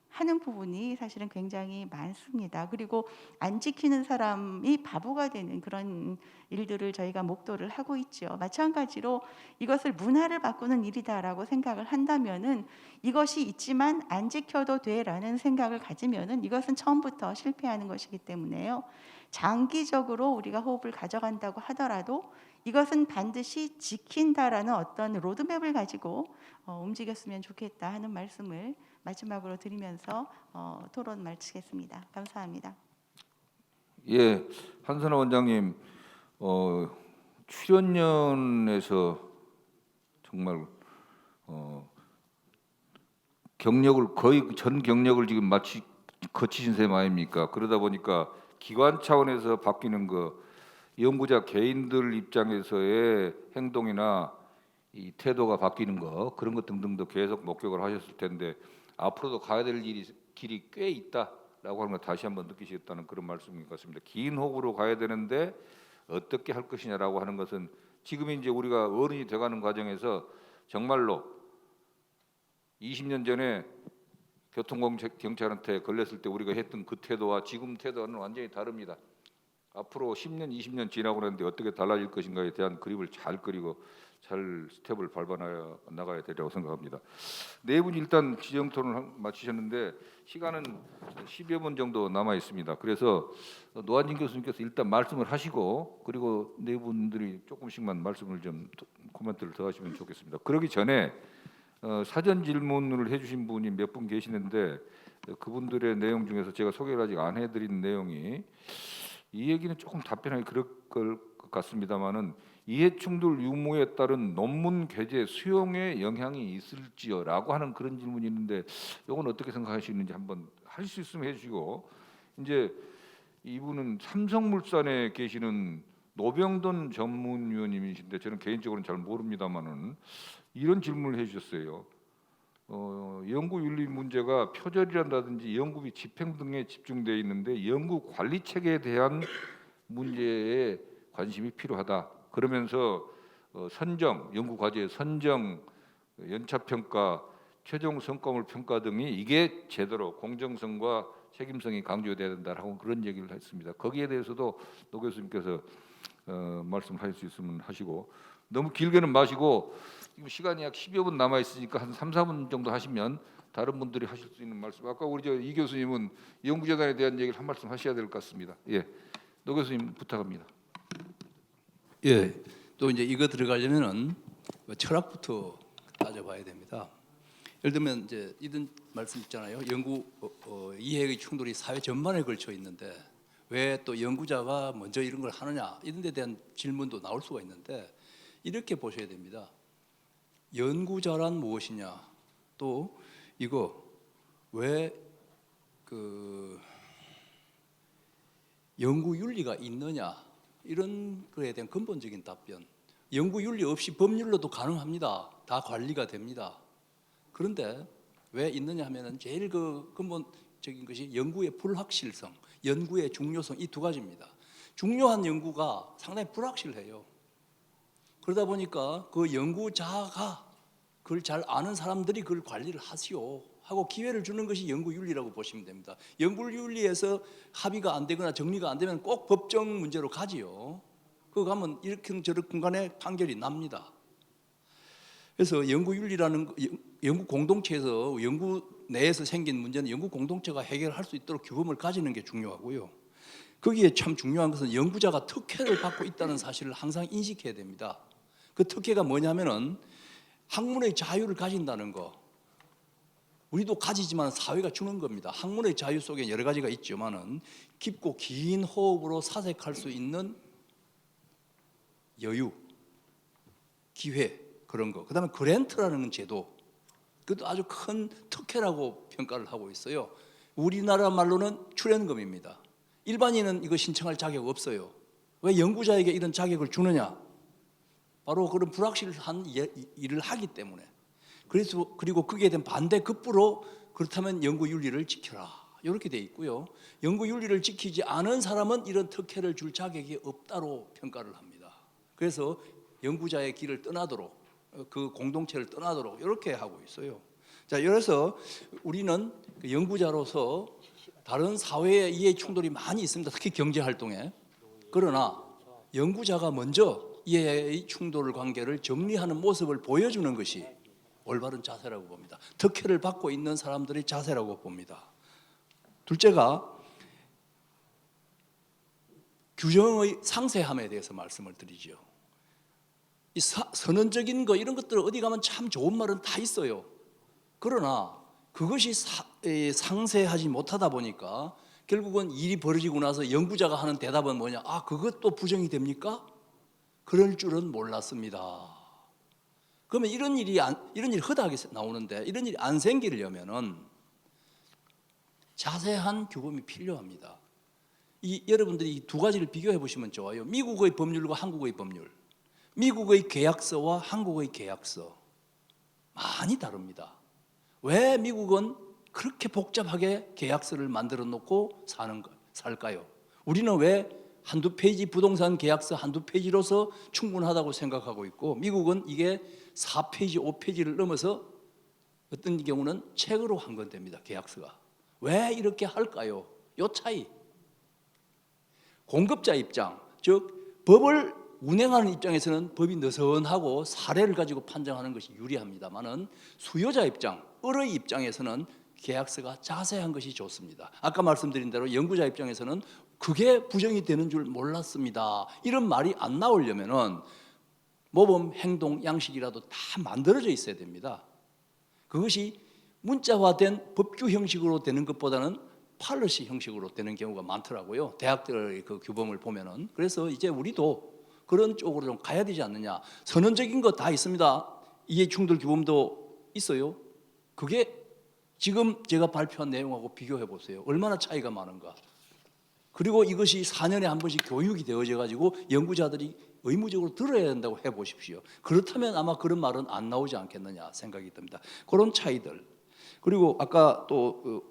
하는 부분이 사실은 굉장히 많습니다. 그리고 안 지키는 사람이 바보가 되는 그런 일들을 저희가 목도를 하고 있죠. 마찬가지로 이것을 문화를 바꾸는 일이다라고 생각을 한다면은 이것이 있지만 안 지켜도 돼라는 생각을 가지면은 이것은 처음부터 실패하는 것이기 때문에요. 장기적으로 우리가 호흡을 가져간다고 하더라도 이것은 반드시 지킨다라는 어떤 로드맵을 가지고 움직였으면 좋겠다 하는 말씀을 마지막으로 드리면서 토론 마치겠습니다. 감사합니다. 예, 한선아 원장님, 출연연에서 정말 경력을 거의 전 경력을 지금 거치신 셈 아닙니까? 그러다 보니까 기관 차원에서 바뀌는 거, 연구자 개인들 입장에서의 행동이나 이 태도가 바뀌는 거, 그런 것 등등도 계속 목격을 하셨을 텐데 앞으로도 가야 될 길이 꽤 있다라고 하는 걸 다시 한번 느끼시겠다는 그런 말씀인 것 같습니다. 긴 호흡으로 가야 되는데 어떻게 할 것이냐라고 하는 것은 지금 이제 우리가 어른이 돼가는 과정에서 정말로 20년 전에 교통경찰한테 걸렸을 때 우리가 했던 그 태도와 지금 태도는 완전히 다릅니다. 앞으로 10년, 20년 지나고 나는데 어떻게 달라질 것인가에 대한 그림을 잘 그리고 잘 스텝을 밟아 나가야 되리라고 생각합니다. 네 분이 일단 지정 토론을 마치셨는데 시간은 10여 분 정도 남아 있습니다. 그래서 노한진 교수님께서 일단 말씀을 하시고 그리고 네 분들이 조금씩만 말씀을 좀 코멘트를 더 하시면 좋겠습니다. 그러기 전에 사전 질문을 해주신 분이 몇 분 계시는데 그분들의 내용 중에서 제가 소개를 아직 안 해드린 내용이 이 얘기는 조금 답변하기 그럴 것 같습니다만은 이해충돌 유무에 따른 논문 게재 수용에 영향이 있을지요라고 하는 그런 질문이 있는데 이건 어떻게 생각하시는지 한번 할 수 있으면 해주시고 이제 이분은 삼성물산에 계시는 노병돈 전문위원님이신데 저는 개인적으로는 잘 모릅니다만은 이런 질문을 해주셨어요. 연구윤리 문제가 표절이란다든지 연구비 집행 등에 집중되어 있는데 연구 관리 체계에 대한 문제에 관심이 필요하다. 그러면서 선정, 연구 과제의 선정, 연차 평가, 최종 성과물 평가 등이 이게 제대로 공정성과 책임성이 강조돼야 된다라고 그런 얘기를 했습니다. 거기에 대해서도 노 교수님께서 말씀하실 수 있으면 하시고 너무 길게는 마시고 지금 시간이 약 10여 분 남아 있으니까 한 3, 4분 정도 하시면 다른 분들이 하실 수 있는 말씀. 아까 우리 이 교수님은 연구재단에 대한 얘기를 한 말씀 하셔야 될 것 같습니다. 예, 노 교수님 부탁합니다. 예, 또 이제 이거 들어가려면은 철학부터 따져봐야 됩니다. 예를 들면 이제 이런 말씀 있잖아요. 연구 이해의 충돌이 사회 전반에 걸쳐 있는데 왜 또 연구자가 먼저 이런 걸 하느냐 이런 데 대한 질문도 나올 수가 있는데 이렇게 보셔야 됩니다. 연구자란 무엇이냐 또 이거 왜 그 연구윤리가 있느냐 이런 거에 대한 근본적인 답변. 연구윤리 없이 법률로도 가능합니다. 다 관리가 됩니다. 그런데 왜 있느냐 하면은 제일 그 근본적인 것이 연구의 불확실성, 연구의 중요성 이 두 가지입니다. 중요한 연구가 상당히 불확실해요. 그러다 보니까 그 연구자가 그걸 잘 아는 사람들이 그걸 관리를 하시오 하고 기회를 주는 것이 연구윤리라고 보시면 됩니다. 연구윤리에서 합의가 안 되거나 정리가 안 되면 꼭 법정 문제로 가지요. 그거 가면 이렇게 저렇게 간에 판결이 납니다. 그래서 연구윤리라는 연구 공동체에서 연구 내에서 생긴 문제는 연구 공동체가 해결할 수 있도록 규범을 가지는 게 중요하고요. 거기에 참 중요한 것은 연구자가 특혜를 받고 있다는 사실을 항상 인식해야 됩니다. 그 특혜가 뭐냐면은 학문의 자유를 가진다는 거. 우리도 가지지만 사회가 주는 겁니다. 학문의 자유 속에 여러 가지가 있지만은 깊고 긴 호흡으로 사색할 수 있는 여유, 기회 그런 거. 그다음에 그랜트라는 제도. 그것도 아주 큰 특혜라고 평가를 하고 있어요. 우리나라 말로는 출연금입니다. 일반인은 이거 신청할 자격 없어요. 왜 연구자에게 이런 자격을 주느냐? 바로 그런 불확실한 일을 하기 때문에. 그래서 그리고 거기에 대한 반대 급부로 그렇다면 연구윤리를 지켜라 이렇게 돼 있고요. 연구윤리를 지키지 않은 사람은 이런 특혜를 줄 자격이 없다로 평가를 합니다. 그래서 연구자의 길을 떠나도록 그 공동체를 떠나도록 이렇게 하고 있어요. 자, 그래서 우리는 연구자로서 다른 사회의 이해 충돌이 많이 있습니다. 특히 경제 활동에. 그러나 연구자가 먼저 이해의 충돌 관계를 정리하는 모습을 보여주는 것이 올바른 자세라고 봅니다. 특혜를 받고 있는 사람들의 자세라고 봅니다. 둘째가 규정의 상세함에 대해서 말씀을 드리죠. 이 선언적인 거 이런 것들 어디 가면 참 좋은 말은 다 있어요. 그러나 그것이 상세하지 못하다 보니까 결국은 일이 벌어지고 나서 연구자가 하는 대답은 뭐냐? 아, 그것도 부정이 됩니까? 그럴 줄은 몰랐습니다. 그러면 이런 일이 허다하게 나오는데 이런 일이 안 생기려면은 자세한 규범이 필요합니다. 여러분들이 이 두 가지를 비교해 보시면 좋아요. 미국의 법률과 한국의 법률. 미국의 계약서와 한국의 계약서 많이 다릅니다. 왜 미국은 그렇게 복잡하게 계약서를 만들어 놓고 살까요? 우리는 왜 한두 페이지 부동산 계약서 한두 페이지로서 충분하다고 생각하고 있고 미국은 이게 4페이지, 5페이지를 넘어서 어떤 경우는 책으로 한 건 됩니다. 계약서가. 왜 이렇게 할까요? 요 차이. 공급자 입장, 즉 법을 운행하는 입장에서는 법이 느슨하고 사례를 가지고 판정하는 것이 유리합니다만은 수요자 입장, 을의 입장에서는 계약서가 자세한 것이 좋습니다. 아까 말씀드린 대로 연구자 입장에서는 그게 부정이 되는 줄 몰랐습니다. 이런 말이 안 나오려면은 모범 행동 양식이라도 다 만들어져 있어야 됩니다. 그것이 문자화된 법규 형식으로 되는 것보다는 팔러시 형식으로 되는 경우가 많더라고요. 대학들의 그 규범을 보면은. 그래서 이제 우리도 그런 쪽으로 좀 가야 되지 않느냐. 선언적인 거 다 있습니다. 이해 충돌 규범도 있어요. 그게 지금 제가 발표한 내용하고 비교해 보세요. 얼마나 차이가 많은가. 그리고 이것이 4년에 한 번씩 교육이 되어져 가지고 연구자들이 의무적으로 들어야 된다고 해 보십시오. 그렇다면 아마 그런 말은 안 나오지 않겠느냐 생각이 듭니다. 그런 차이들. 그리고 아까 또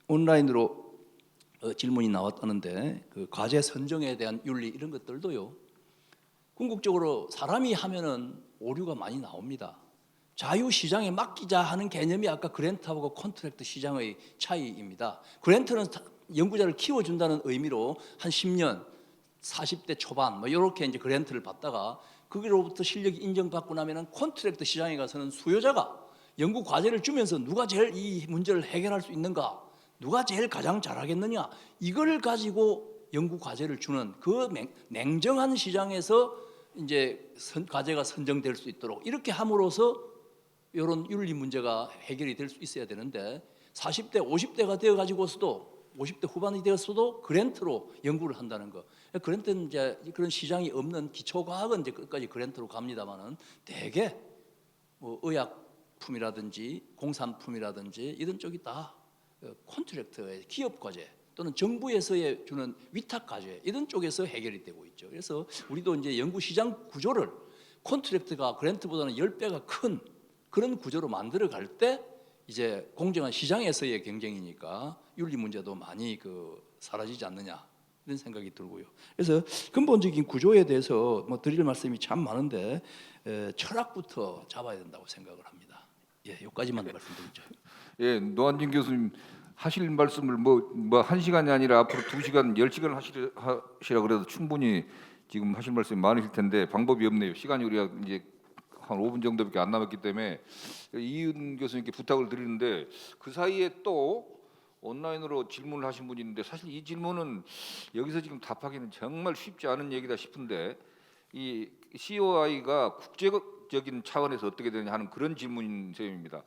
온라인으로 질문이 나왔다는데 그 과제 선정에 대한 윤리 이런 것들도요. 궁극적으로 사람이 하면은 오류가 많이 나옵니다. 자유시장에 맡기자 하는 개념이 아까 그랜트하고 컨트랙트 시장의 차이입니다. 그랜트는 연구자를 키워준다는 의미로 한 10년, 40대 초반 뭐 이렇게 이제 그랜트를 받다가 거기로부터 실력이 인정받고 나면은 컨트랙트 시장에 가서는 수요자가 연구 과제를 주면서 누가 제일 이 문제를 해결할 수 있는가, 누가 제일 가장 잘하겠느냐 이걸 가지고 연구 과제를 주는 그 냉정한 시장에서 이제 과제가 선정될 수 있도록 이렇게 함으로써 이런 윤리 문제가 해결이 될 수 있어야 되는데 40대, 50대가 되어 가지고서도 50대 후반이 되었어도 그랜트로 연구를 한다는 거. 그랜트는 이제 그런 시장이 없는 기초과학은 이제 끝까지 그랜트로 갑니다만은 대개 뭐 의약품이라든지 공산품이라든지 이런 쪽이 다 콘트랙트의 기업 과제 또는 정부에서의 주는 위탁 과제 이런 쪽에서 해결이 되고 있죠. 그래서 우리도 이제 연구 시장 구조를 콘트랙트가 그랜트보다는 10배가 큰 그런 구조로 만들어 갈 때 이제 공정한 시장에서의 경쟁이니까 윤리 문제도 많이 사라지지 않느냐 이런 생각이 들고요. 그래서 근본적인 구조에 대해서 뭐 드릴 말씀이 참 많은데 철학부터 잡아야 된다고 생각을 합니다. 예, 여기까지만 말씀드리죠. 예, 노한진 교수님 하실 말씀을 뭐 1시간이 아니라 앞으로 2시간, 10시간 하시라 그래도 충분히 지금 하실 말씀이 많으실 텐데 방법이 없네요. 시간이 우리가 이제 한 5분 정도밖에 안 남았기 때문에 이은 교수님께 부탁을 드리는데 그 사이에 또 온라인으로 질문을 하신 분이 있는데 사실 이 질문은 여기서 지금 답하기는 정말 쉽지 않은 얘기다 싶은데 이 COI가 국제적인 차원에서 어떻게 되느냐 하는 그런 질문인 셈입니다.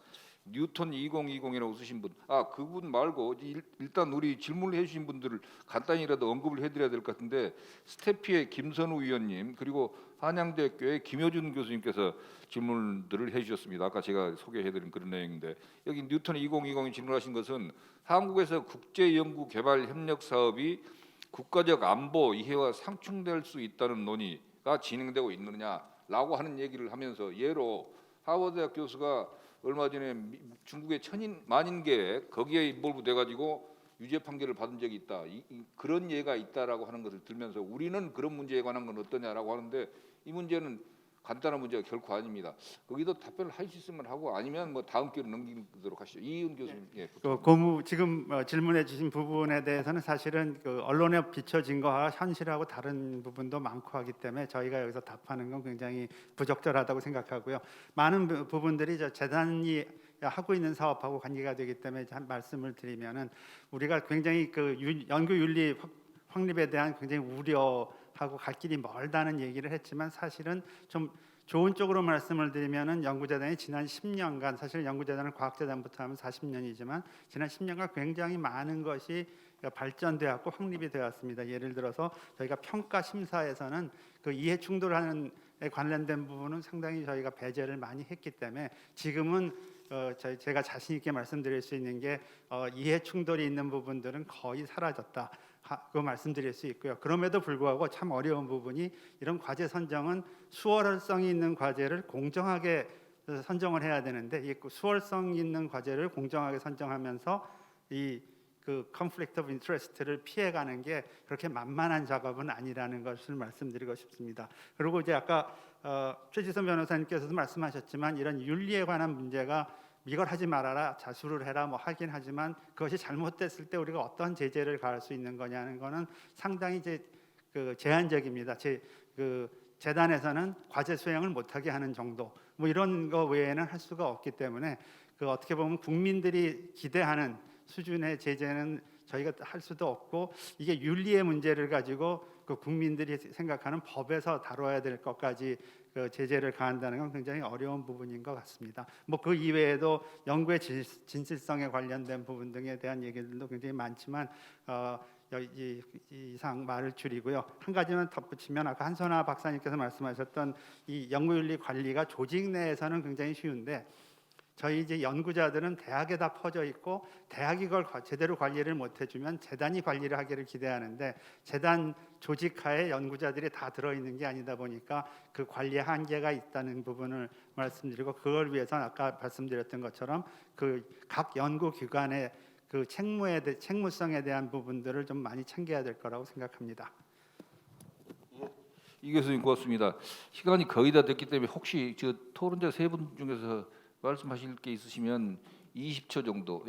뉴턴 2020이라고 쓰신 분, 그분 말고 일단 우리 질문을 해주신 분들을 간단히라도 언급을 해드려야 될 것 같은데 스태피의 김선우 위원님 그리고 한양대학교의 김효준 교수님께서 질문들을 해주셨습니다. 아까 제가 소개해드린 그런 내용인데 여기 뉴턴 2020이 질문하신 것은 한국에서 국제연구개발협력 사업이 국가적 안보 이해와 상충될 수 있다는 논의가 진행되고 있느냐라고 하는 얘기를 하면서 예로 하버드대학 교수가 얼마 전에 중국의 천인만인계 거기에 인볼브 돼가지고 유죄 판결을 받은 적이 있다. 그런 예가 있다라고 하는 것을 들면서 우리는 그런 문제에 관한 건 어떠냐라고 하는데 이 문제는 간단한 문제가 결코 아닙니다. 거기도 답변을 할 수 있으면 하고 아니면 뭐 다음 기회로 넘기도록 하시죠. 이은 교수님. 예, 지금 질문해 주신 부분에 대해서는 사실은 그 언론에 비춰진 거와 현실하고 다른 부분도 많고 하기 때문에 저희가 여기서 답하는 건 굉장히 부적절하다고 생각하고요. 많은 부분들이 저 재단이 하고 있는 사업하고 관계가 되기 때문에 한 말씀을 드리면은 우리가 굉장히 그 연구 윤리 확립에 대한 굉장히 우려하고 갈 길이 멀다는 얘기를 했지만 사실은 좀 좋은 쪽으로 말씀을 드리면은 연구재단이 지난 10년간 사실 연구재단은 과학재단부터 하면 40년이지만 지난 10년간 굉장히 많은 것이 발전되었고 확립이 되었습니다. 예를 들어서 저희가 평가 심사에서는 그 이해 충돌하는 에 관련된 부분은 상당히 저희가 배제를 많이 했기 때문에 지금은 제가 자신 있게 말씀드릴 수 있는 게 이해 충돌이 있는 부분들은 거의 사라졌다. 그 말씀드릴 수 있고요. 그럼에도 불구하고 참 어려운 부분이 이런 과제 선정은 수월성이 있는 과제를 공정하게 선정을 해야 되는데 이 수월성 있는 과제를 공정하게 선정하면서 그 conflict of interest를 피해가는 게 그렇게 만만한 작업은 아니라는 것을 말씀드리고 싶습니다. 그리고 이제 아까 최지선 변호사님께서도 말씀하셨지만 이런 윤리에 관한 문제가 이걸 하지 말아라, 자수를 해라 뭐 하긴 하지만 그것이 잘못됐을 때 우리가 어떤 제재를 가할 수 있는 거냐는 거는 상당히 이제 그 제한적입니다. 그 재단에서는 과제 수행을 못하게 하는 정도 뭐 이런 거 외에는 할 수가 없기 때문에 그 어떻게 보면 국민들이 기대하는 수준의 제재는 저희가 할 수도 없고 이게 윤리의 문제를 가지고 그 국민들이 생각하는 법에서 다뤄야 될 것까지 그 제재를 가한다는 건 굉장히 어려운 부분인 것 같습니다. 뭐 그 이외에도 연구의 진실성에 관련된 부분 등에 대한 얘기들도 굉장히 많지만 이상 말을 줄이고요. 한 가지만 덧붙이면 아까 한선아 박사님께서 말씀하셨던 이 연구윤리 관리가 조직 내에서는 굉장히 쉬운데 저희 이제 연구자들은 대학에 다 퍼져 있고 대학이 이걸 제대로 관리를 못 해주면 재단이 관리를 하기를 기대하는데 재단 조직하에 연구자들이 다 들어있는 게 아니다 보니까 그 관리에 한계가 있다는 부분을 말씀드리고 그걸 위해서는 아까 말씀드렸던 것처럼 그 각 연구기관의 그 책무성에 대한 부분들을 좀 많이 챙겨야 될 거라고 생각합니다. 이 교수님 고맙습니다. 시간이 거의 다 됐기 때문에 혹시 저 토론자 세 분 중에서 말씀하실 게 있으시면 20초 정도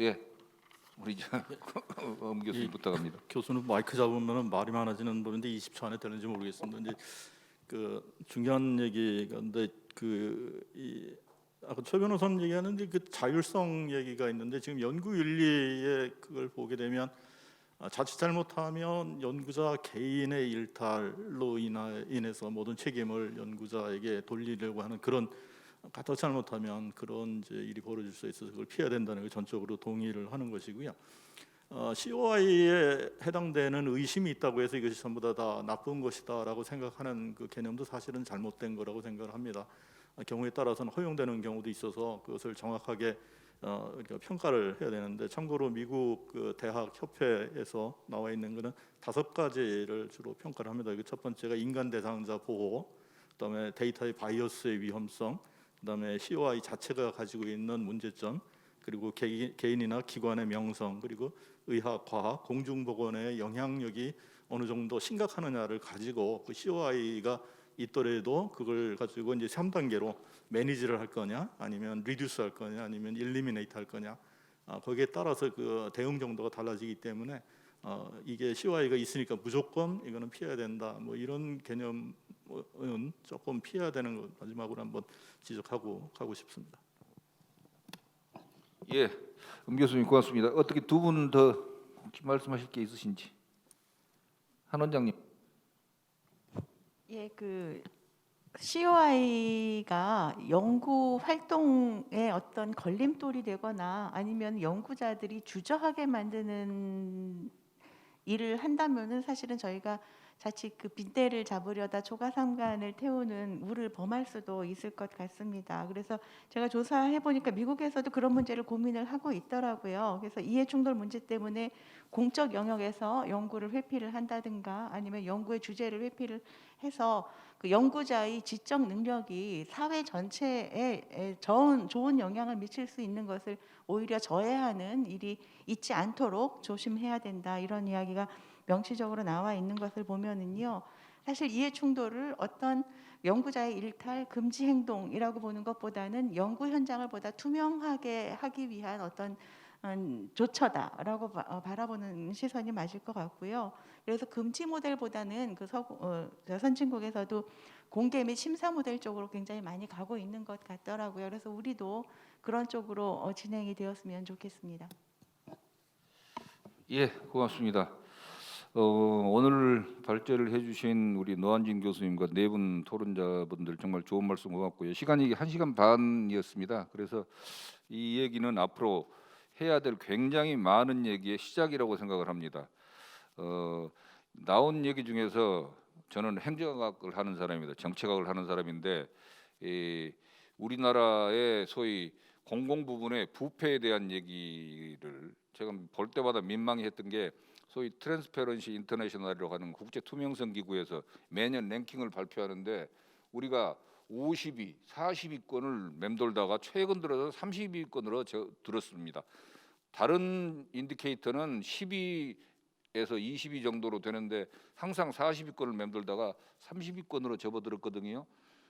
우리 엄 교수님 부탁합니다. 교수는 마이크 잡으면 말이 많아지는 분인데 20초 안에 되는지 모르겠습니다. 이제 그 중요한 얘기가인데 아까 최 변호사님 얘기하는데 그 자율성 얘기가 있는데 지금 연구 윤리에 그걸 보게 되면 자칫 잘못하면 연구자 개인의 일탈로 인해서 모든 책임을 연구자에게 돌리려고 하는 그런 가다 잘못하면 그런 이제 일이 벌어질 수 있어서 그걸 피해야 된다는 걸 전적으로 동의를 하는 것이고요. COI에 해당되는 의심이 있다고 해서 이것이 전부 다 나쁜 것이다라고 생각하는 그 개념도 사실은 잘못된 거라고 생각을 합니다. 경우에 따라서는 허용되는 경우도 있어서 그것을 정확하게 평가를 해야 되는데 참고로 미국 그 대학 협회에서 나와 있는 것은 5가지를 주로 평가를 합니다. 첫 번째가 인간 대상자 보호, 그다음에 데이터의 바이어스의 위험성, 그다음에 COI 자체가 가지고 있는 문제점, 그리고 개인이나 기관의 명성, 그리고 의학, 과학, 공중보건의 영향력이 어느 정도 심각하느냐를 가지고 그 COI가 있더라도 그걸 가지고 이제 3단계로 매니지를 할 거냐, 아니면 리듀스 할 거냐, 아니면 일리미네이트 할 거냐, 거기에 따라서 그 대응 정도가 달라지기 때문에 이게 COI가 있으니까 무조건 이거는 피해야 된다, 뭐 이런 개념은 조금 피해야 되는 것 마지막으로 한번 지적하고 가고 싶습니다. 예, 교수님 고맙습니다. 어떻게 두 분 더 말씀하실 게 있으신지. 한 원장님. 예, COI가 연구 활동에 어떤 걸림돌이 되거나 아니면 연구자들이 주저하게 만드는 일을 한다면은 사실은 저희가 자칫 그 빈대를 잡으려다 초가삼간을 태우는 우를 범할 수도 있을 것 같습니다. 그래서 제가 조사해 보니까 미국에서도 그런 문제를 고민을 하고 있더라고요. 그래서 이해충돌 문제 때문에 공적 영역에서 연구를 회피를 한다든가 아니면 연구의 주제를 회피를 해서 그 연구자의 지적 능력이 사회 전체에 좋은 영향을 미칠 수 있는 것을 오히려 저해하는 일이 있지 않도록 조심해야 된다, 이런 이야기가 명시적으로 나와 있는 것을 보면은요, 사실 이해 충돌을 어떤 연구자의 일탈 금지 행동이라고 보는 것보다는 연구 현장을 보다 투명하게 하기 위한 어떤 조처다라고 바라보는 시선이 맞을 것 같고요. 그래서 금지 모델보다는 선진국에서도 공개 및 심사 모델 쪽으로 굉장히 많이 가고 있는 것 같더라고요. 그래서 우리도 그런 쪽으로 진행이 되었으면 좋겠습니다. 예, 고맙습니다. 오늘 발제를 해주신 우리 노한진 교수님과 네 분 토론자분들 정말 좋은 말씀 고맙고요. 시간이 1시간 반이었습니다. 그래서 이 얘기는 앞으로 해야 될 굉장히 많은 얘기의 시작이라고 생각을 합니다. 나온 얘기 중에서 저는 행정학을 하는 사람입니다. 정책학을 하는 사람인데 우리나라의 소위 공공 부분의 부패에 대한 얘기를 제가 볼 때마다 민망해했던 게 소위 트랜스페런시 인터내셔널이라고 하는 국제 투명성 기구에서 매년 랭킹을 발표하는데 우리가 50위, 40위권을 맴돌다가 최근 들어서 30위권으로 들었습니다. 다른 인디케이터는 10위에서 20위 정도로 되는데 항상 40위권을 맴돌다가 30위권으로 접어들었거든요.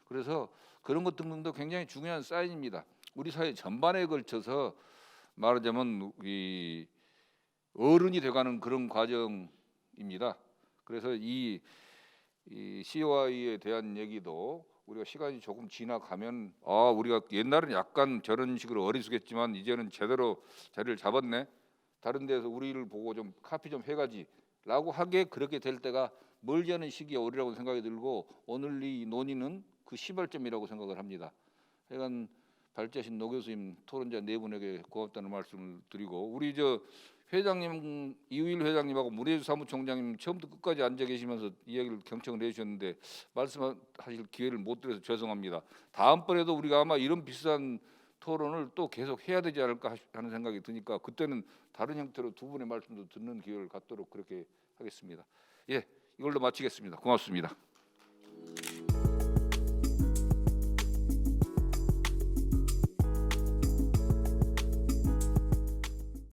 그래서 그런 것 등등도 굉장히 중요한 사인입니다. 우리 사회 전반에 걸쳐서 말하자면 이 어른이 돼가는 그런 과정입니다. 그래서 이 COI에 대한 얘기도 우리가 시간이 조금 지나가면 우리가 옛날은 약간 저런 식으로 어리숙했지만 이제는 제대로 자리를 잡았네. 다른 데서 우리를 보고 좀 카피 좀 해가지라고 하게 그렇게 될 때가 멀지 않은 시기에 오리라고 생각이 들고 오늘 이 논의는 그 시발점이라고 생각을 합니다. 하여간 발제하신 노 교수님 토론자 네 분에게 고맙다는 말씀을 드리고 우리 회장님 이우일 회장님하고 문혜주 사무총장님 처음부터 끝까지 앉아 계시면서 이야기를 경청을 해주셨는데 말씀하실 기회를 못 드려서 죄송합니다. 다음번에도 우리가 아마 이런 비슷한 토론을 또 계속 해야 되지 않을까 하는 생각이 드니까 그때는 다른 형태로 두 분의 말씀도 듣는 기회를 갖도록 그렇게 하겠습니다. 예, 이걸로 마치겠습니다. 고맙습니다.